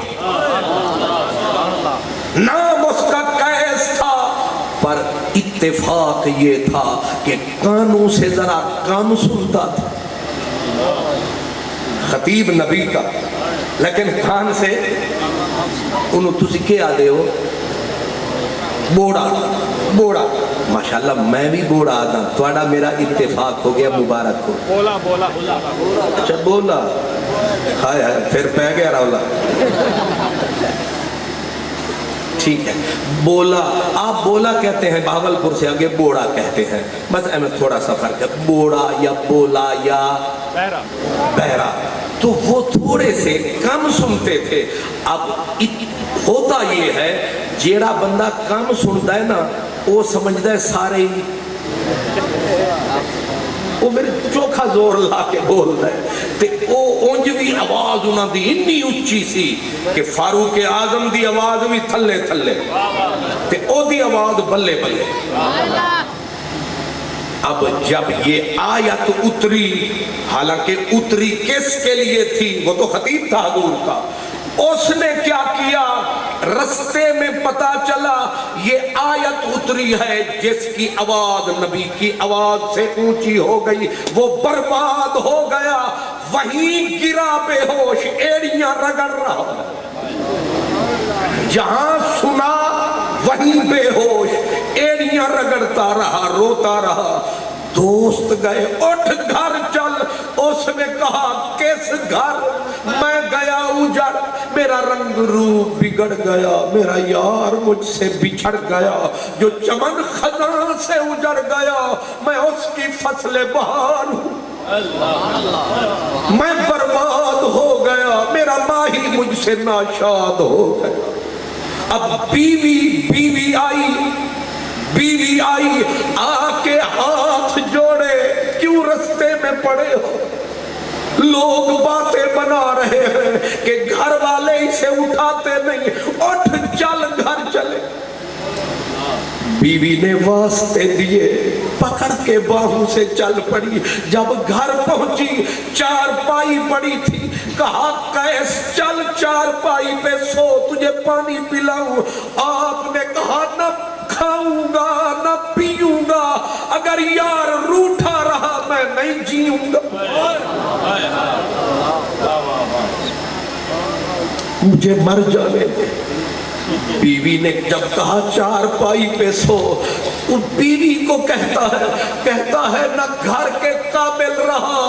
نام اس کا قیس تھا پر اتفاق یہ تھا کہ کانوں سے ذرا کم سنتا تھا. خطیب نبی کا لیکن کان سے انہوں تسی کیا دے ہو بوڑا بوڑا. ماشاءاللہ میں بھی بوڑا آدھا توڑا میرا اتفاق ہو گیا مبارک ہو. بولا اچھا بولا ہائے ہائے پھر پہ گیا رولا. ٹھیک ہے بولا آپ بولا کہتے ہیں بہاولپور سے آگے بوڑا کہتے ہیں بس میں تھوڑا سا فرق ہے بوڑا یا بولا یا بہرا. تو وہ تھوڑے سے کم سنتے تھے. اب ہوتا یہ ہے جیڑا بندہ کم سنتا ہے نا وہ سمجھتا ہے سارے ہی وہ میرے چوکھا زور لا کے بولتا ہے تے او اونجوی آواز انہاں دی اتنی اچھی سی کہ فاروق اعظم دی آواز بھی تھلے تھلے تے او دی آواز بلے بلے. اب جب یہ آیت اتری حالانکہ اتری کس کے لیے تھی وہ تو خطیب تھا حضور کا اس نے کیا کیا رستے میں پتا چلا یہ آیت اتری ہے جس کی آواز نبی کی آواز سے اونچی ہو گئی وہ برباد ہو گیا، وہیں گرا بے ہوش ایڑیاں رگڑ رہا، جہاں سنا وہیں بے ہوش ایڑیاں رگڑتا رہا، روتا رہا۔ دوست گئے، اٹھ گھر چل، اس نے کہا کس گھر؟ میں گیا اجڑ، میرا رنگ روپ بگڑ گیا، میرا یار مجھ سے بچھڑ گیا، جو چمن خزاں سے اجڑ گیا میں اس کی فصل بہار ہوں، میں برباد ہو گیا، میرا ماہی مجھ سے ناشاد ہو گیا۔ اب بیوی آئی آ کے ہاتھ جوڑے، کیوں رستے میں پڑے ہو؟ لوگ باتیں بنا رہے ہیں کہ گھر والے اسے اٹھاتے نہیں، اٹھ چل گھر چلے۔ بیوی نے واسطے دیے، پکڑ کے باہوں سے چل پڑی، جب گھر پہنچی چارپائی پڑی تھی، کہا قیس چل چارپائی پہ سو، تجھے پانی پلاؤں۔ آپ نے کہا نہ کھاؤں گا نہ پیوں گا، اگر یار روٹھا رہا میں نہیں جیوں گا، مجھے مر جانے دے۔ بیوی نے جب کہا چارپائی پہ سو، اس بیوی کو کہتا ہے نہ گھر کے قابل رہا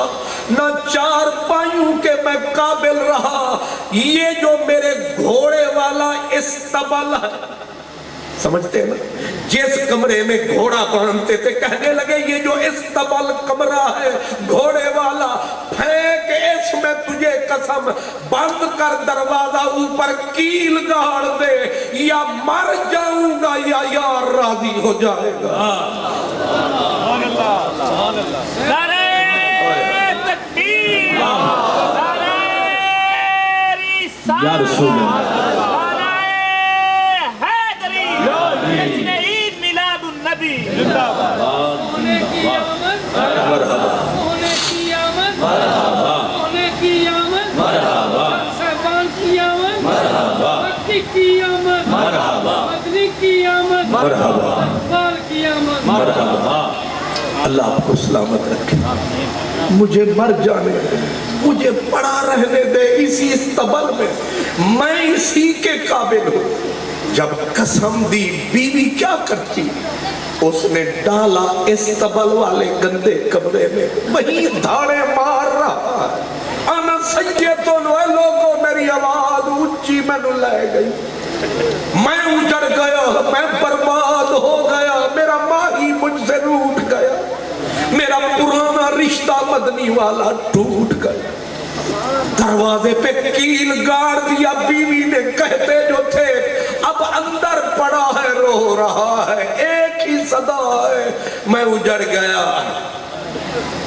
نہ چارپائیوں کے میں قابل رہا، یہ جو میرے گھوڑے والا استبل ہے، سمجھتے ہیں نا، جس کمرے میں گھوڑا باندھتے تھے، کہنے لگے یہ جو استبل کمرہ ہے گھوڑے والا، پھینک اس میں تجھے قسم، بند کر دروازہ، اوپر کیل گاڑ دے، یا مر جاؤں گا یا یار راضی ہو جائے گا۔ نعرہ تکبیر، نعرہ رسالت، یا رسول اللہ، اللہ آپ کو سلامت رکھے، مجھے مر جانے دے، مجھے پڑا رہنے دے اسی استبل میں اسی کے قابل ہوں۔ جب قسم دی بیوی کیا کرتی؟ اس نے ڈالا استبل والے گندے کمرے میں، وہی دھاڑے مار رہا ہے، انا سیدن، اے لوگوں میری آواز اونچی میں نو لے گئی، میں اجڑ گیا، میں برباد ہو گیا، میرا ماہی مجھ سے روٹ گیا، میرا پرانا رشتہ مدنی والا ٹوٹ گیا۔ دروازے پہ کیل گاڑ دیا، بیوی نے کہتے جو تھے اب اندر پڑا ہے رو رہا ہے، ایک ہی صدا ہے، میں اجڑ گیا،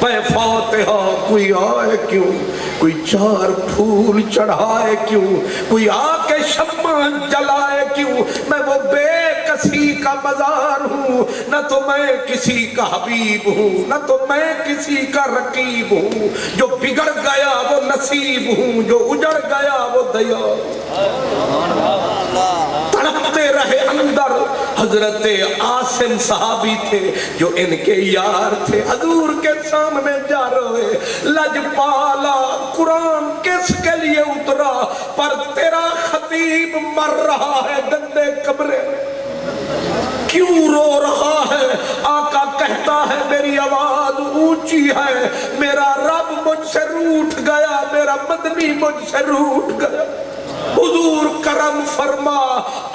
پہ فاتحہ کوئی آئے کیوں، کوئی چار پھول چڑھائے کیوں، کوئی آ کے شمع جلائے کیوں، میں وہ بے کسی کا مزار ہوں، نہ تو میں کسی کا حبیب ہوں، نہ تو میں کسی کا رقیب ہوں، جو بگڑ گیا وہ نصیب ہوں، جو اجڑ گیا وہ دیا۔ تڑپتے رہے اندر۔ حضرت عاصم صحابی تھے جو ان کے یار تھے، حضور کے سامنے جا رہے، لجپالا قرآن کس کے لیے اترا؟ پر تیرا خطیب مر رہا ہے گندے کمرے، کیوں رو رہا ہے؟ آقا کہتا ہے میری آواز اونچی ہے، میرا رب مجھ سے روٹھ گیا، میرا مدنی مجھ سے روٹھ گیا، حضور کرم فرما،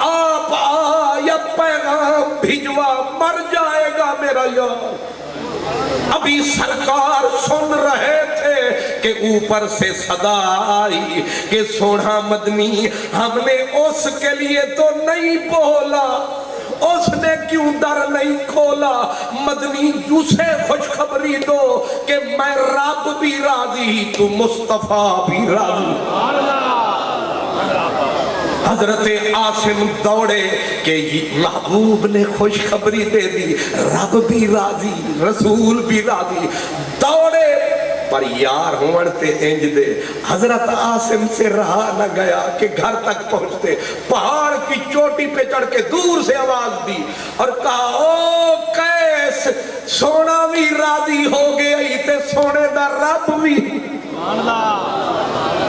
آپ آیا پیغام بھجوا، مر جائے گا میرا یار۔ ابھی سرکار سن رہے تھے کہ اوپر سے صدا آئی کہ سونا مدنی ہم نے اس کے لیے تو نہیں بولا، اس نے کیوں در نہیں کھولا، مدنی اسے خوشخبری دو کہ میں رب بھی راضی تو مصطفیٰ بھی راضی۔ حضرت عاصم دوڑے کہ محبوب نے خوشخبری دے دی، رب بھی راضی رسول بھی راضی، دوڑے پر یار ہوڑتے انج دے حضرت عاصم سے رہا نہ گیا کہ گھر تک پہنچتے پہاڑ کی چوٹی پہ چڑھ کے دور سے آواز دی اور کہا او قیس سونا بھی راضی ہو گئی تے سونے دا رب بھی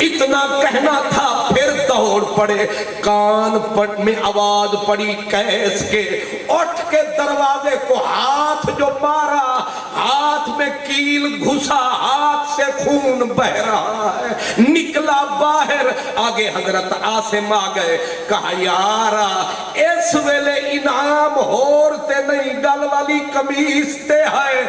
اتنا کہنا تھا پھر دوڑ پڑے کان میں آواز پڑی قیس کے اٹھ کے دروازے کو ہاتھ جو مارا ہاتھ میں کیل گھسا ہاتھ سے خون بہ رہا ہے نکلا باہر آگے حضرت عاصم آ گئے کہا یارا اس ویلے انعام ہورتے نہیں گل والی قمیص تے ہے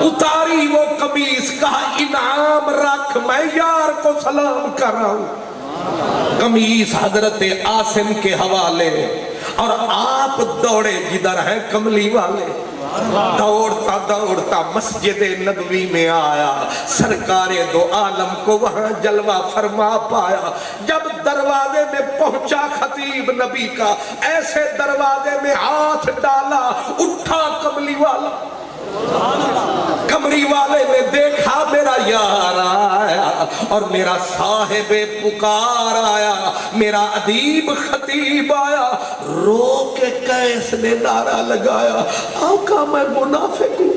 اتاری وہ قمیص کہا انعام رکھ میں یار کو سلام کر رہا ہوں قمیص حضرت عاصم کے حوالے اور آپ دوڑے جدھر ہیں کملی والے دوڑتا دوڑتا مسجد نبوی میں آیا سرکار دو عالم کو وہاں جلوہ فرما پایا جب دروازے میں پہنچا خطیب نبی کا ایسے دروازے میں ہاتھ ڈالا اٹھا کملی والا کمری والے نے دیکھا میرا یار آیا اور میرا صاحب پکار آیا میرا ادیب خطیب آیا رو کے قیس نے نعرہ لگایا آقا میں منافق ہوں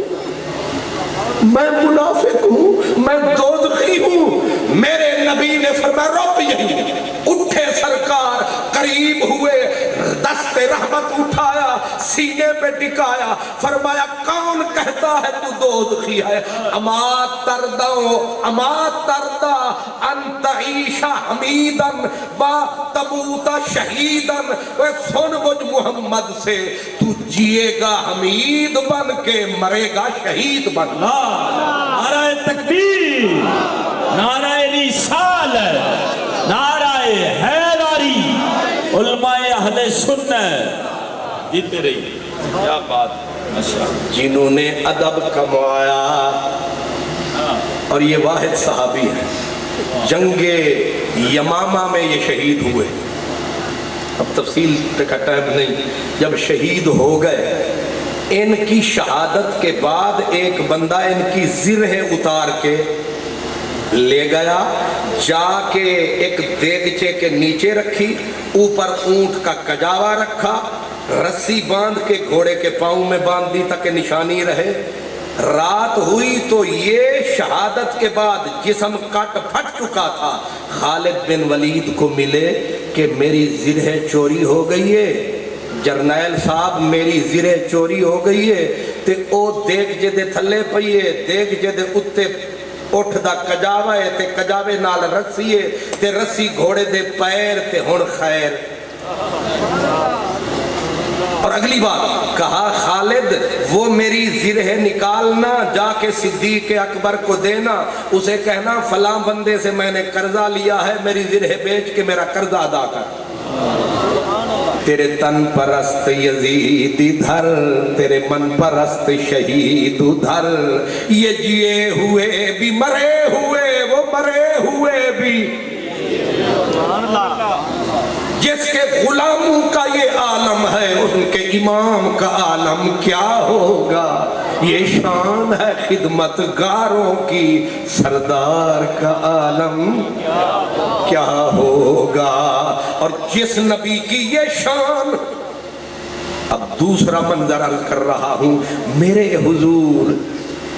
میں منافق ہوں میں دوزخی ہوں میرے نبی نے فرمایا رب یہی اٹھے سرکار قریب ہوئے دست رحمت اٹھایا سینے پہ ٹکایا فرمایا کون کہتا ہے تو دوزخی ہے اما تردا ان تعیش حمیدا و تموت شہیدا سن مجھ محمد سے تو جیے گا حمید بن کے مرے گا شہید بن نعرہ تکبیر نعرہ رسالت نعرہ حیدری علماء اہل سنت جیتے رہی کیا بات جنہوں نے ادب کمایا اور یہ واحد صحابی ہے جنگ یمامہ میں یہ شہید ہوئے اب تفصیل کا ٹائم نہیں جب شہید ہو گئے ان کی شہادت کے بعد ایک بندہ ان کی زرہ اتار کے لے گیا جا کے ایک دیگچے کے نیچے رکھی اوپر اونٹ کا کجاوا رکھا رسی باندھ کے گھوڑے کے پاؤں میں باندھ دی تاکہ نشانی رہے رات ہوئی تو یہ شہادت کے بعد جسم کٹ پھٹ چکا تھا خالد بن ولید کو ملے کہ میری زرہ چوری ہو گئی ہے جرنیل صاحب میری زرہ چوری ہو گئی ہے تے او دیکھ جے دے تھلے پئیے دیکھ جے دے اتے اٹھ دا کجاوا ہے تے کجاوے نال رسی ہے تے رسی گھوڑے دے پیر تے ہن خیر اور اگلی بات کہا خالد وہ میری زرہ نکالنا جا کے صدیق اکبر کو دینا اسے کہنا فلاں بندے سے میں نے قرضہ لیا ہے میری زرہ بیچ کے میرا قرضہ ادا کر تیرے تن پرست یزید ادھر تیرے من پرست شہید ادھر یہ جیے ہوئے بھی مرے ہوئے وہ مرے ہوئے بھی جس کے غلاموں کا یہ عالم ہے ان کے امام کا عالم کیا ہوگا یہ شان ہے خدمت گاروں کی سردار کا عالم کیا ہوگا اور جس نبی کی یہ شان اب دوسرا منظر عرض کر رہا ہوں میرے حضور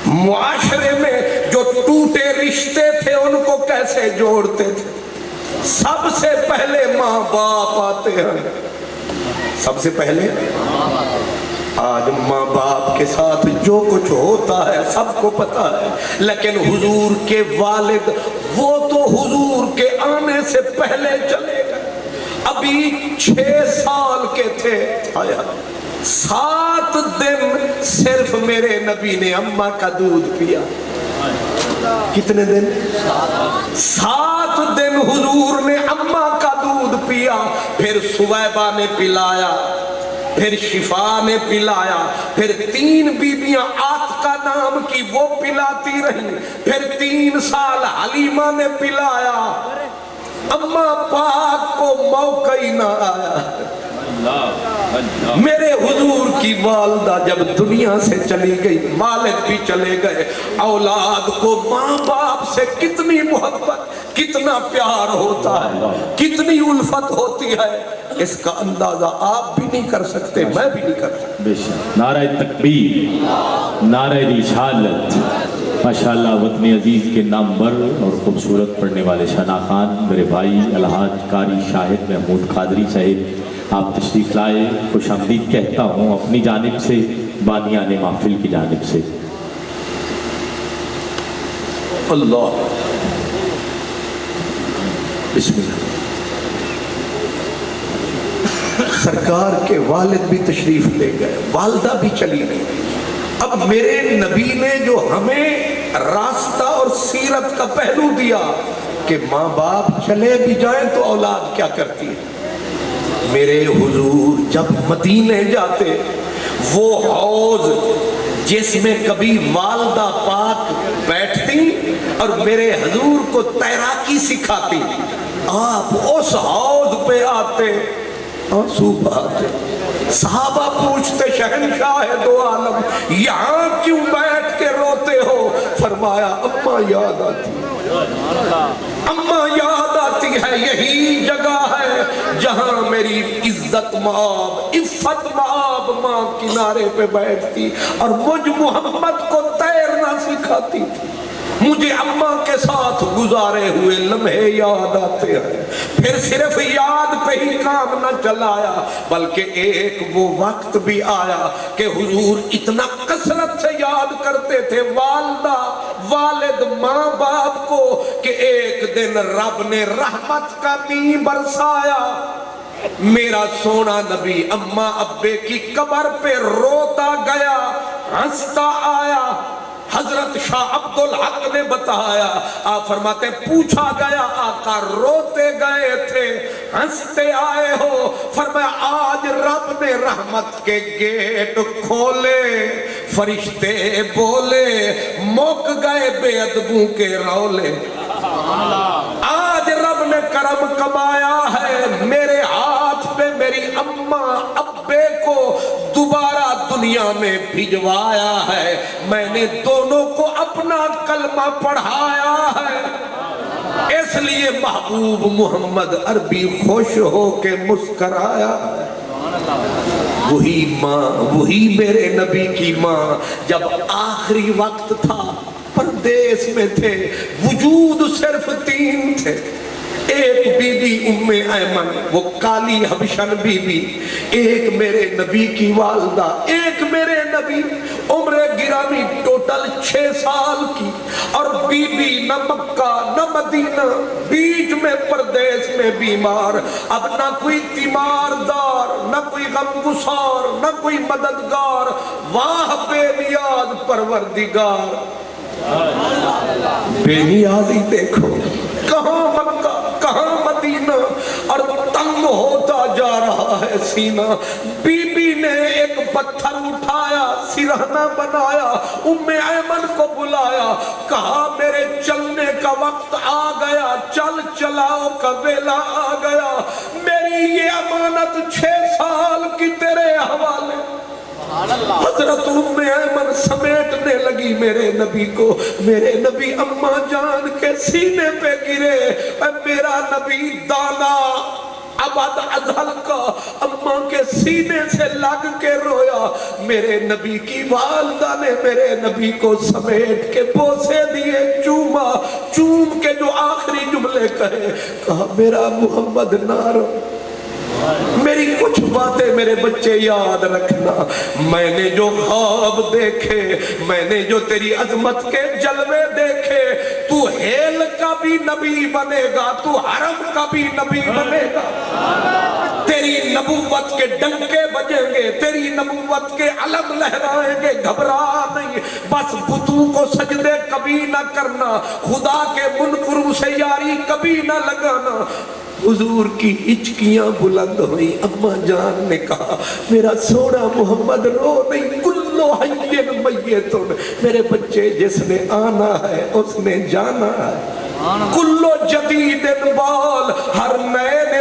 معاشرے میں جو ٹوٹے رشتے تھے ان کو کیسے جوڑتے تھے سب سے پہلے ماں باپ آتے ہیں سب سے پہلے آج ماں باپ کے ساتھ جو کچھ ہوتا ہے سب کو پتا ہے لیکن حضور کے والد وہ تو حضور کے آنے سے پہلے چلے گئے ابھی 6 سال کے تھے 7 دن صرف میرے نبی نے اماں کا دودھ پیا کتنے دن 7 دن حضور نے اماں کا دودھ پیا پھر سویبہ نے پلایا پھر شفا نے پلایا پھر 3 بیبیاں عاتقہ نام کی وہ پلاتی رہی پھر 3 سال حلیمہ نے پلایا اماں پاک کو موقع ہی نہ آیا میرے حضور کی والدہ جب دنیا سے چلی گئی، والد بھی چلے گئے، اولاد کو ماں باپ سے کتنی محبت، کتنا پیار ہوتا ہے، کتنی الفت ہوتی ہے، اس کا اندازہ آپ بھی نہیں کر سکتے، میں بھی نہیں کر سکتا۔ بے شک نعرہ تکبیر، نعرہ رسالت، ماشاءاللہ وطن عزیز کے نامور اور خوبصورت پڑھنے والے شانا خان میرے بھائی الحاج قاری شاہد محمود قادری صاحب، آپ تشریف لائے، خوش آمدید کہتا ہوں اپنی جانب سے، بانیان محفل کی جانب سے۔ اللہ بسم اللہ۔ سرکار کے والد بھی تشریف لے گئے، والدہ بھی چلی گئی۔ اب میرے نبی نے جو ہمیں راستہ اور سیرت کا پہلو دیا کہ ماں باپ چلے بھی جائیں تو اولاد کیا کرتی ہے، میرے حضور جب مدینے جاتے وہ حوض جس میں کبھی والدہ پاک بیٹھتی اور میرے حضور کو تیراکی سکھاتی، آپ اس حوض پہ آتے، آنسو بہاتے، صحابہ پوچھتے شہنشاہ دو عالم یہاں کیوں بیٹھ کے روتے ہو؟ فرمایا اماں یاد آتی ہے، اماں یاد آتی ہے، یہی جگہ ہے جہاں میری عزت مآب، عفت مآب ماں کنارے پہ بیٹھتی اور مجھ محمد کو تیرنا سکھاتی تھی۔ مجھے اماں کے ساتھ گزارے ہوئے لمحے یاد آتے ہیں۔ پھر صرف یاد پہ ہی کام نہ چلایا بلکہ ایک وہ وقت بھی آیا کہ حضور اتنا کثرت سے یاد کرتے تھے والدہ، والد، ماں باپ کو کہ ایک دن رب نے رحمت کا می برسایا۔ میرا سونا نبی اماں ابے کی قبر پہ روتا گیا، ہنستا آیا۔ حضرت شاہ عبدالحق نے بتایا، آپ فرماتے ہیں پوچھا گیا آقا روتے گئے تھے ہنستے آئے ہو؟ فرمایا آج رب نے رحمت کے گیٹ کھولے، فرشتے بولے موک گئے بے ادبوں کے رولے۔ آج رب نے کرم کمایا ہے، میرے ہاتھ پہ میری اماں ابے کو دوبارہ دنیا میں بھجوایا ہے، میں نے دونوں کو اپنا کلمہ پڑھایا ہے، اس لیے محبوب محمد عربی خوش ہو کے مسکرایا ہے۔ وہی ماں، وہی میرے نبی کی ماں جب آخری وقت تھا پردیس میں تھے، وجود صرف 3 تھے، ایک بی بی ام ایمن وہ کالی حبشن بی بی، ایک میرے نبی کی والدہ، ایک میرے نبی، عمر گرامی ٹوٹل 6 سال کی، اور بی بی نہ مکہ نہ مدینہ، بیچ میں پردیس میں بیمار، اب نہ کوئی تیماردار، نہ کوئی غمگسار، نہ کوئی مددگار، واہ بے نیاز پروردگار۔ بے نیازی دیکھو، کہاں مکہ کہاں مدینہ، اور تنگ ہوتا جا رہا ہے سینہ۔ بی بی نے ایک پتھر اٹھایا، سرہنہ بنایا، ام ایمن کو بلایا، کہا میرے چلنے کا وقت آ گیا، چل چلاؤ کا ویلا آ گیا، میری یہ امانت 6 سال کی تیرے حوالے۔ حضرت ام ایمن سمیٹنے لگی میرے نبی کو، میرے نبی اماں جان کے سینے پہ گرے، میرا نبی دانا ابد ازل کا اماں کے سینے سے لگ کے رویا۔ میرے نبی کی والدہ نے میرے نبی کو سمیٹ کے بوسے دیے، چوما، چوم کے جو آخری جملے کہے، کہا میرا محمد نہ رو، میری کچھ باتیں میرے بچے یاد رکھنا، میں نے جو خواب دیکھے، میں نے جو تیری عظمت کے جلوے دیکھے، تو ہیل کا بھی نبی بنے گا، تو حرم کا بھی نبی بنے گا، تیری نبوت کے ڈنکے بجیں گے، تیری نبوت کے علم لہرائیں گے، گھبرا نہیں، بس بتوں کو سجدے کبھی نہ کرنا، خدا کے منکروں سے یاری کبھی نہ لگانا۔ حضور کی ہچکیاں بلند ہوئی، اماں جان نے کہا میرا سونا محمد رو نہیں، کلو حین میتن، میرے بچے جس نے آنا ہے اس نے جانا ہے، کلو جدید بال، ہر نئے نے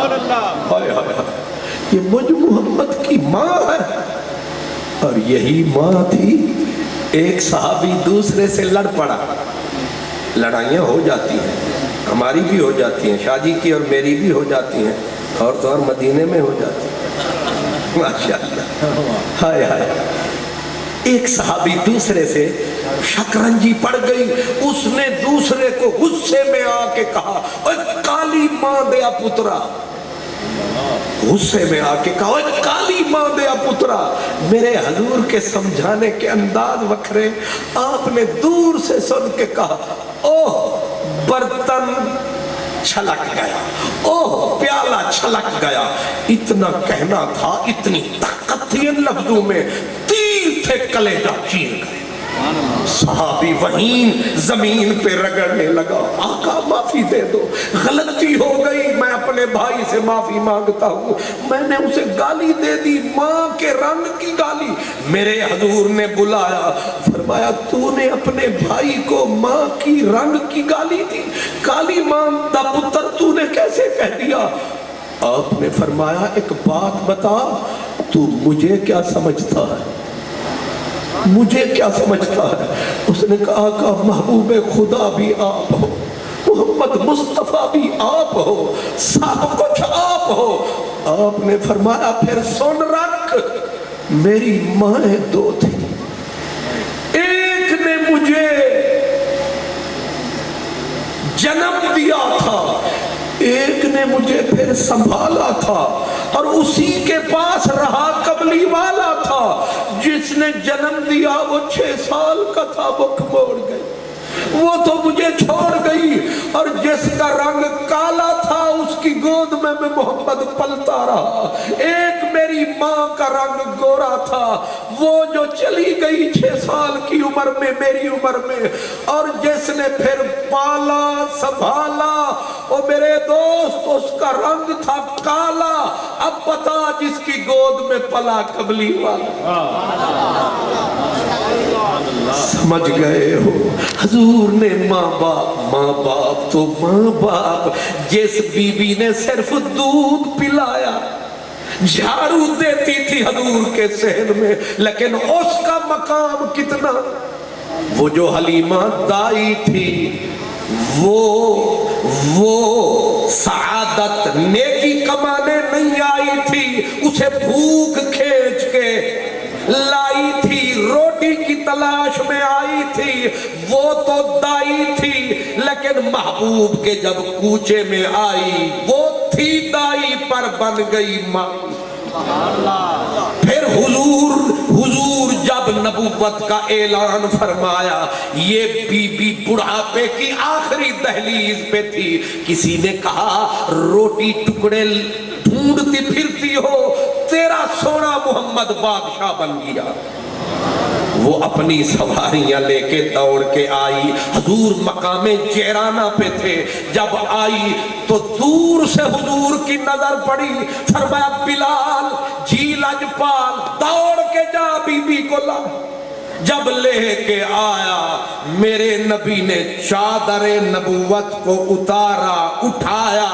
ہائے ہائے ہائے، یہ مجھ محمد کی ماں ہے، اور یہی ماں تھی۔ ایک صحابی دوسرے سے لڑ پڑا، لڑائیاں ہو جاتی ہیں، ہماری بھی ہو جاتی ہیں، شادی کی اور میری بھی ہو جاتی ہیں، اور تو اور مدینے میں ہو جاتی ہیں، ماشاءاللہ، ہائے ہائے۔ ایک صحابی دوسرے سے شکرنجی پڑ گئی، اس نے دوسرے کو غصے میں آ کے کہا، اوے کالی ماں دیا پترا، غصے میں آ کے کہا، اوے کالی ماں دیا پترا۔ میرے حضور کے سمجھانے کے انداز وکھرے، آپ نے دور سے سن کے کہا، اوہ برتن چھلک گیا، اوہ پیالہ چھلک گیا۔ اتنا کہنا تھا، اتنی طاقت تھی ان لفظوں میں، تیر تھے کلیجہ چیر گئے۔ صحابی وہیں زمین پہ رگڑنے لگا، آقا معافی دے دو، غلطی ہو گئی، میں اپنے بھائی سے معافی مانگتا ہوں، میں نے اسے گالی دے دی، ماں کے رنگ کی گالی۔ میرے حضور نے بلایا، فرمایا تو نے اپنے بھائی کو ماں کی رنگ کی گالی دی، کالی ماں دا پتر تو نے کیسے کہہ دیا؟ آپ نے فرمایا ایک بات بتا، تو مجھے کیا سمجھتا ہے، مجھے کیا سمجھتا ہے؟ اس نے کہا آقا محبوب خدا بھی آپ ہو، محمد مصطفیٰ بھی آپ ہو، سب کچھ آپ ہو۔ آپ نے فرمایا پھر سن رکھ، میری مائیں دو تھی، ایک نے مجھے جنم دیا تھا، ایک نے مجھے پھر سنبھالا تھا، اور اسی کے پاس رہا قبلی والا تھا۔ جس نے جنم دیا وہ 6 سال کا تھا، وہ موڑ گئی، وہ تو مجھے چھوڑ گئی، اور جس کا رنگ کالا تھا اس کی گود میں محمد پلتا رہا۔ ایک میری ماں کا رنگ گورا تھا، وہ جو چلی گئی 6 سال کی عمر میں، میری عمر میں، اور جس نے پھر پالا سنبھالا وہ میرے دوست اس کا رنگ تھا کالا۔ اب بتا جس کی گود میں پلا قبلی والا، سمجھ گئے ہو؟ حضور نے ماں باپ تو ماں باپ، جس بی بی نے صرف دودھ پلایا، جھاڑو دیتی تھی حضور کے صحن میں، لیکن اس کا مقام کتنا، وہ جو حلیمہ دائی تھی، وہ سعادت نیکی کمانے نہیں آئی تھی، اسے بھوک کھینچ کے لائی تھی، روٹی کی تلاش میں آئی تھی، وہ تو دائی تھی، لیکن محبوب کے جب کوچے میں آئی وہ تھی دائی پر بن گئی ماں۔ پھر حضور جب نبوت کا اعلان فرمایا، یہ بی بی بڑھاپے کی آخری دہلیز پہ تھی، کسی نے کہا روٹی ٹکڑے ڈھونڈتی پھرتی ہو، تیرا سونا محمد بادشاہ بن گیا۔ وہ اپنی سواریاں لے کے دوڑ کے آئی، حضور مقام جیرانہ پہ تھے، جب آئی تو دور سے حضور کی نظر پڑی، فرمایا بلال جی لجپال دوڑ کے جا بی بی کو لا۔ جب لے کے آیا میرے نبی نے چادر نبوت کو اتارا، اٹھایا،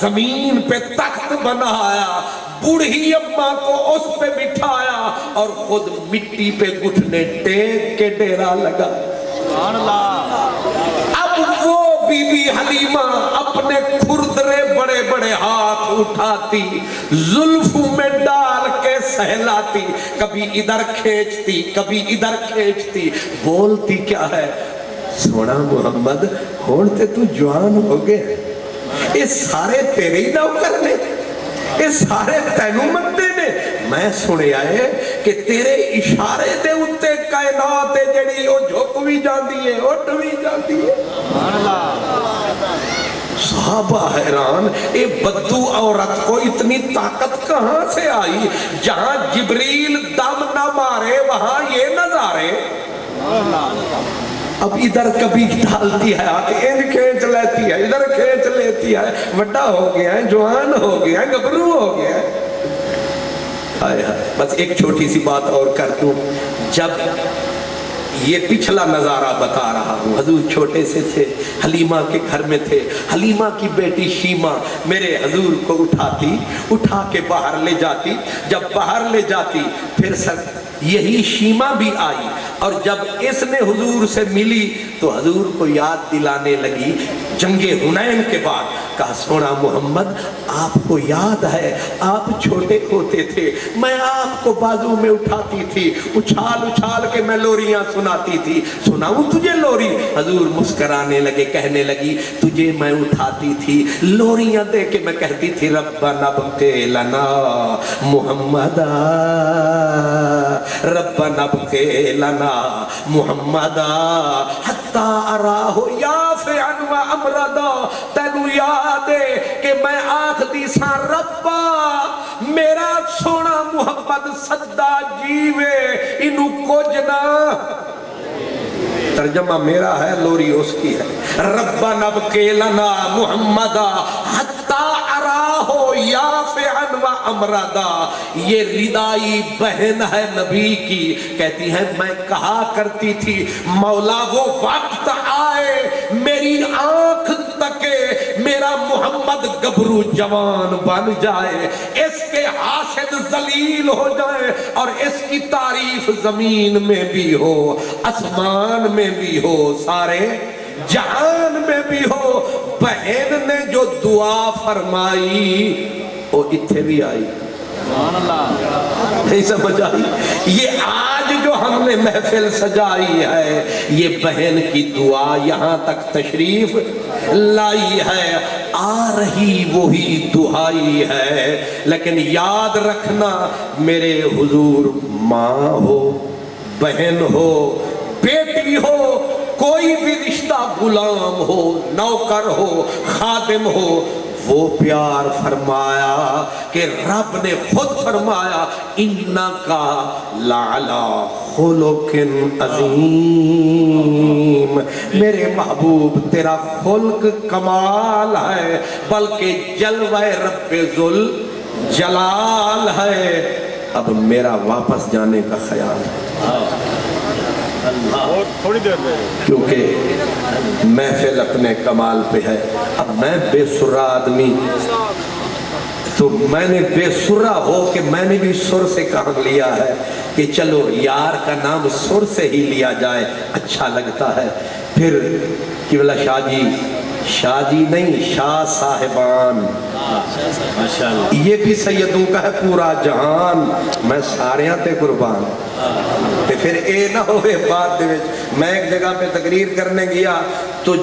زمین پہ تخت بنایا، بوڑھی اماں کو اس پہ بٹھایا، اور خود مٹی پہ گھٹنے ٹیک کے ڈیرا لگا۔ اب وہ بی بی حلیمہ اپنے کھردرے بڑے بڑے ہاتھ اٹھاتی، زلفوں میں ڈال کے سہلاتی، کبھی ادھر کھینچتی کبھی ادھر کھینچتی، بولتی کیا ہے؟ سونا محمد ہوتے تو جوان ہو گئے، یہ سارے تیرے ہی نوکر نے، یہ سارے تینوں مندے نے، میں سنے آئے کہ تیرے اشارے دے اتے کائنات جڑی وہ جھک بھی جاندی ہے، اٹھ بھی جاندی ہے۔ صحابہ حیران، اے بدو عورت کو اتنی طاقت کہاں سے آئی؟ جہاں جبریل دم نہ مارے وہاں یہ نظارے۔ اب ادھر کبھی ڈالتی ہے آتے ان کھینچ لیتی ہے، ادھر کھینچ لیتی ہے، وڈا ہو گیا ہے، جوان ہو گیا ہے، گبرو ہو گیا ہے۔ بس ایک چھوٹی سی بات اور کر دوں، جب یہ پچھلا نظارہ بتا رہا ہوں. حضور چھوٹے سے تھے, حلیمہ کے گھر میں تھے. حلیمہ کی بیٹی شیمہ میرے حضور کو اٹھا کے باہر لے جاتی. جب باہر لے جاتی پھر یہی شیمہ بھی آئی, اور جب اس نے حضور سے ملی تو حضور کو یاد دلانے لگی جنگ حنین کے بعد. کہا سونا محمد آپ کو یاد ہے آپ چھوٹے ہوتے تھے, میں آپ کو بازو میں اٹھاتی تھی, اچھال اچھال کے میں لوریاں سناتی تھی, سناؤں تجھے لوری؟ حضور مسکرانے لگے, کہنے لگی تجھے میں اٹھاتی تھی, لوریاں دے کے میں کہتی تھی ربنا ابقِ لنا محمدا, ربنا ابقِ لنا محمدا حتی اراہ یافعا و امردا. تینو یاد ہے کہ میں آخدی سا ربا میرا سونا محمد سجدہ جیوے انہوں کچھ نہ. ترجمہ میرا ہے, لوری اس کی ہے. ربنا ابقِ لنا محمدا حتی اراہ یافعا و امردا. یہ ردائی بہن ہے نبی کی, کہتی ہے میں کہا کرتی تھی مولا وہ وقت آئے میری آنکھ تکے میرا محمد گبرو جوان بن جائے, اس کے حاسد ذلیل ہو جائے, اور اس کی تعریف زمین میں بھی ہو, آسمان میں بھی ہو, سارے جہان میں بھی ہو. بہن نے جو دعا فرمائی وہ اتھے بھی آئی. نہیں سمجھ آئی؟ یہ آج جو ہم نے محفل سجائی ہے یہ بہن کی دعا یہاں تک تشریف لائی ہے. آ رہی وہی دعائی ہے, لیکن یاد رکھنا میرے حضور ماں ہو, بہن ہو, بیٹی ہو, کوئی بھی رشتہ, غلام ہو, نوکر ہو, خادم ہو, وہ پیار فرمایا کہ رب نے خود فرمایا انکا لعلی خلق عظیم. میرے محبوب تیرا خلق کمال ہے, بلکہ جلوہ رب ذل جلال ہے. اب میرا واپس جانے کا خیال ہے تھوڑی دیر میں, کیونکہ محفل اپنے کمال پہ ہے. اب میں بے سرہ آدمی, تو میں نے بے سرہ ہو کہ میں نے بھی سر سے کام لیا ہے کہ چلو یار کا نام سر سے ہی لیا جائے, اچھا لگتا ہے. پھر قبلہ شاہ جی نہیں, شاہ صاحبان, یہ بھی سیدوں کا ہے پورا جہان, میں ساریاں تے قربان. پھر اے نہ ہوئے بات دے وچ میں ایک جگہ پہ تقریر کرنے گیا تو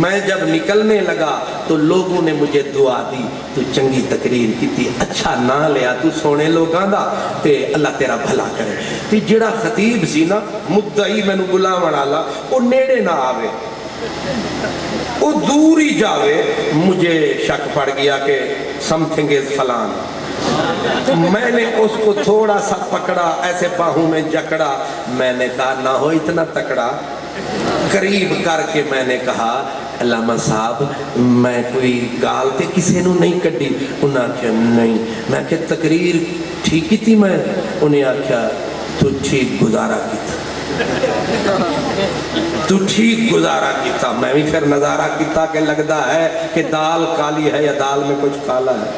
میں جب نکلنے لگا تو لوگوں نے مجھے دعا دی تو چنگی تقریر کی تھی, اچھا نہ لیا تو سونے لوگاں دا تے اللہ تیرا بھلا کرے. تے جڑا خطیب سی نا مدعی مینوں بلاون والا او نیڑے نہ آوے, وہ دور ہی جاوے. مجھے شک پڑ گیا کہ سمتھنگ از فلان. میں نے اس کو تھوڑا سا پکڑا, ایسے باہوں میں جکڑا, میں نے کہا نہ ہو اتنا تکڑا, قریب کر کے میں نے کہا علامہ صاحب میں کوئی گال تے کسی نو نہیں کڈی. انہاں کہا نہیں. میں کہ تقریر ٹھیک تھی, میں انہیں آکھیا تو ٹھیک گزارا کیتا, تو ٹھیک گزارا کیتا. میں بھی پھر نظارہ کیتا کہ لگتا ہے کہ دال کالی ہے یا دال میں کچھ کالا ہے.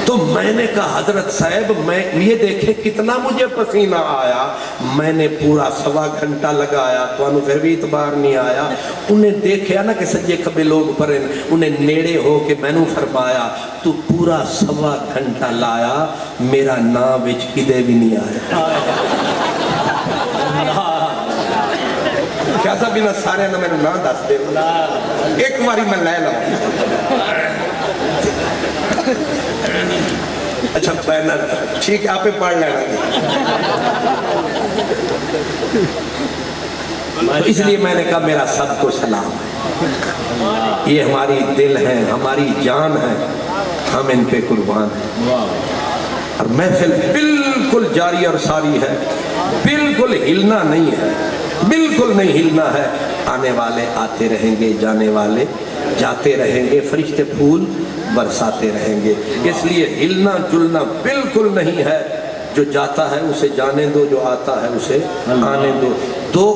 تو میں نے کہا حضرت صاحب میں یہ دیکھیں کتنا مجھے پسینہ آیا, میں نے پورا 1.25 گھنٹہ لگایا, تو انہوں پھر بھی اعتبار نہیں آیا. انہیں دیکھیا نا کہ سجے کبھی لوگ پریں, انہیں نیڑے ہو کے میں نے فرمایا تو پورا 1.25 گھنٹہ لایا, میرا نام وچ کدے بھی نہیں آیا. کیا صاحب انہاں سارے نے میں نے نام دس دے, ایک باری میں لے لوں. اچھا بینر ٹھیک ہے, آپ پڑھ لینا. اس لیے میں نے کہا میرا سب کو سلام ہے, یہ ہماری دل ہے, ہماری جان ہے, ہم ان پہ قربان ہیں. اور محفل بالکل جاری اور ساری ہے, بالکل ہلنا نہیں ہے, بالکل نہیں ہلنا ہے. آنے والے آتے رہیں گے, جانے والے جاتے رہیں گے, فرشتے پھول برساتے رہیں گے. اس لیے ہلنا جلنا بالکل نہیں ہے. جو جاتا ہے اسے جانے دو, جو آتا ہے اسے آنے دو. 2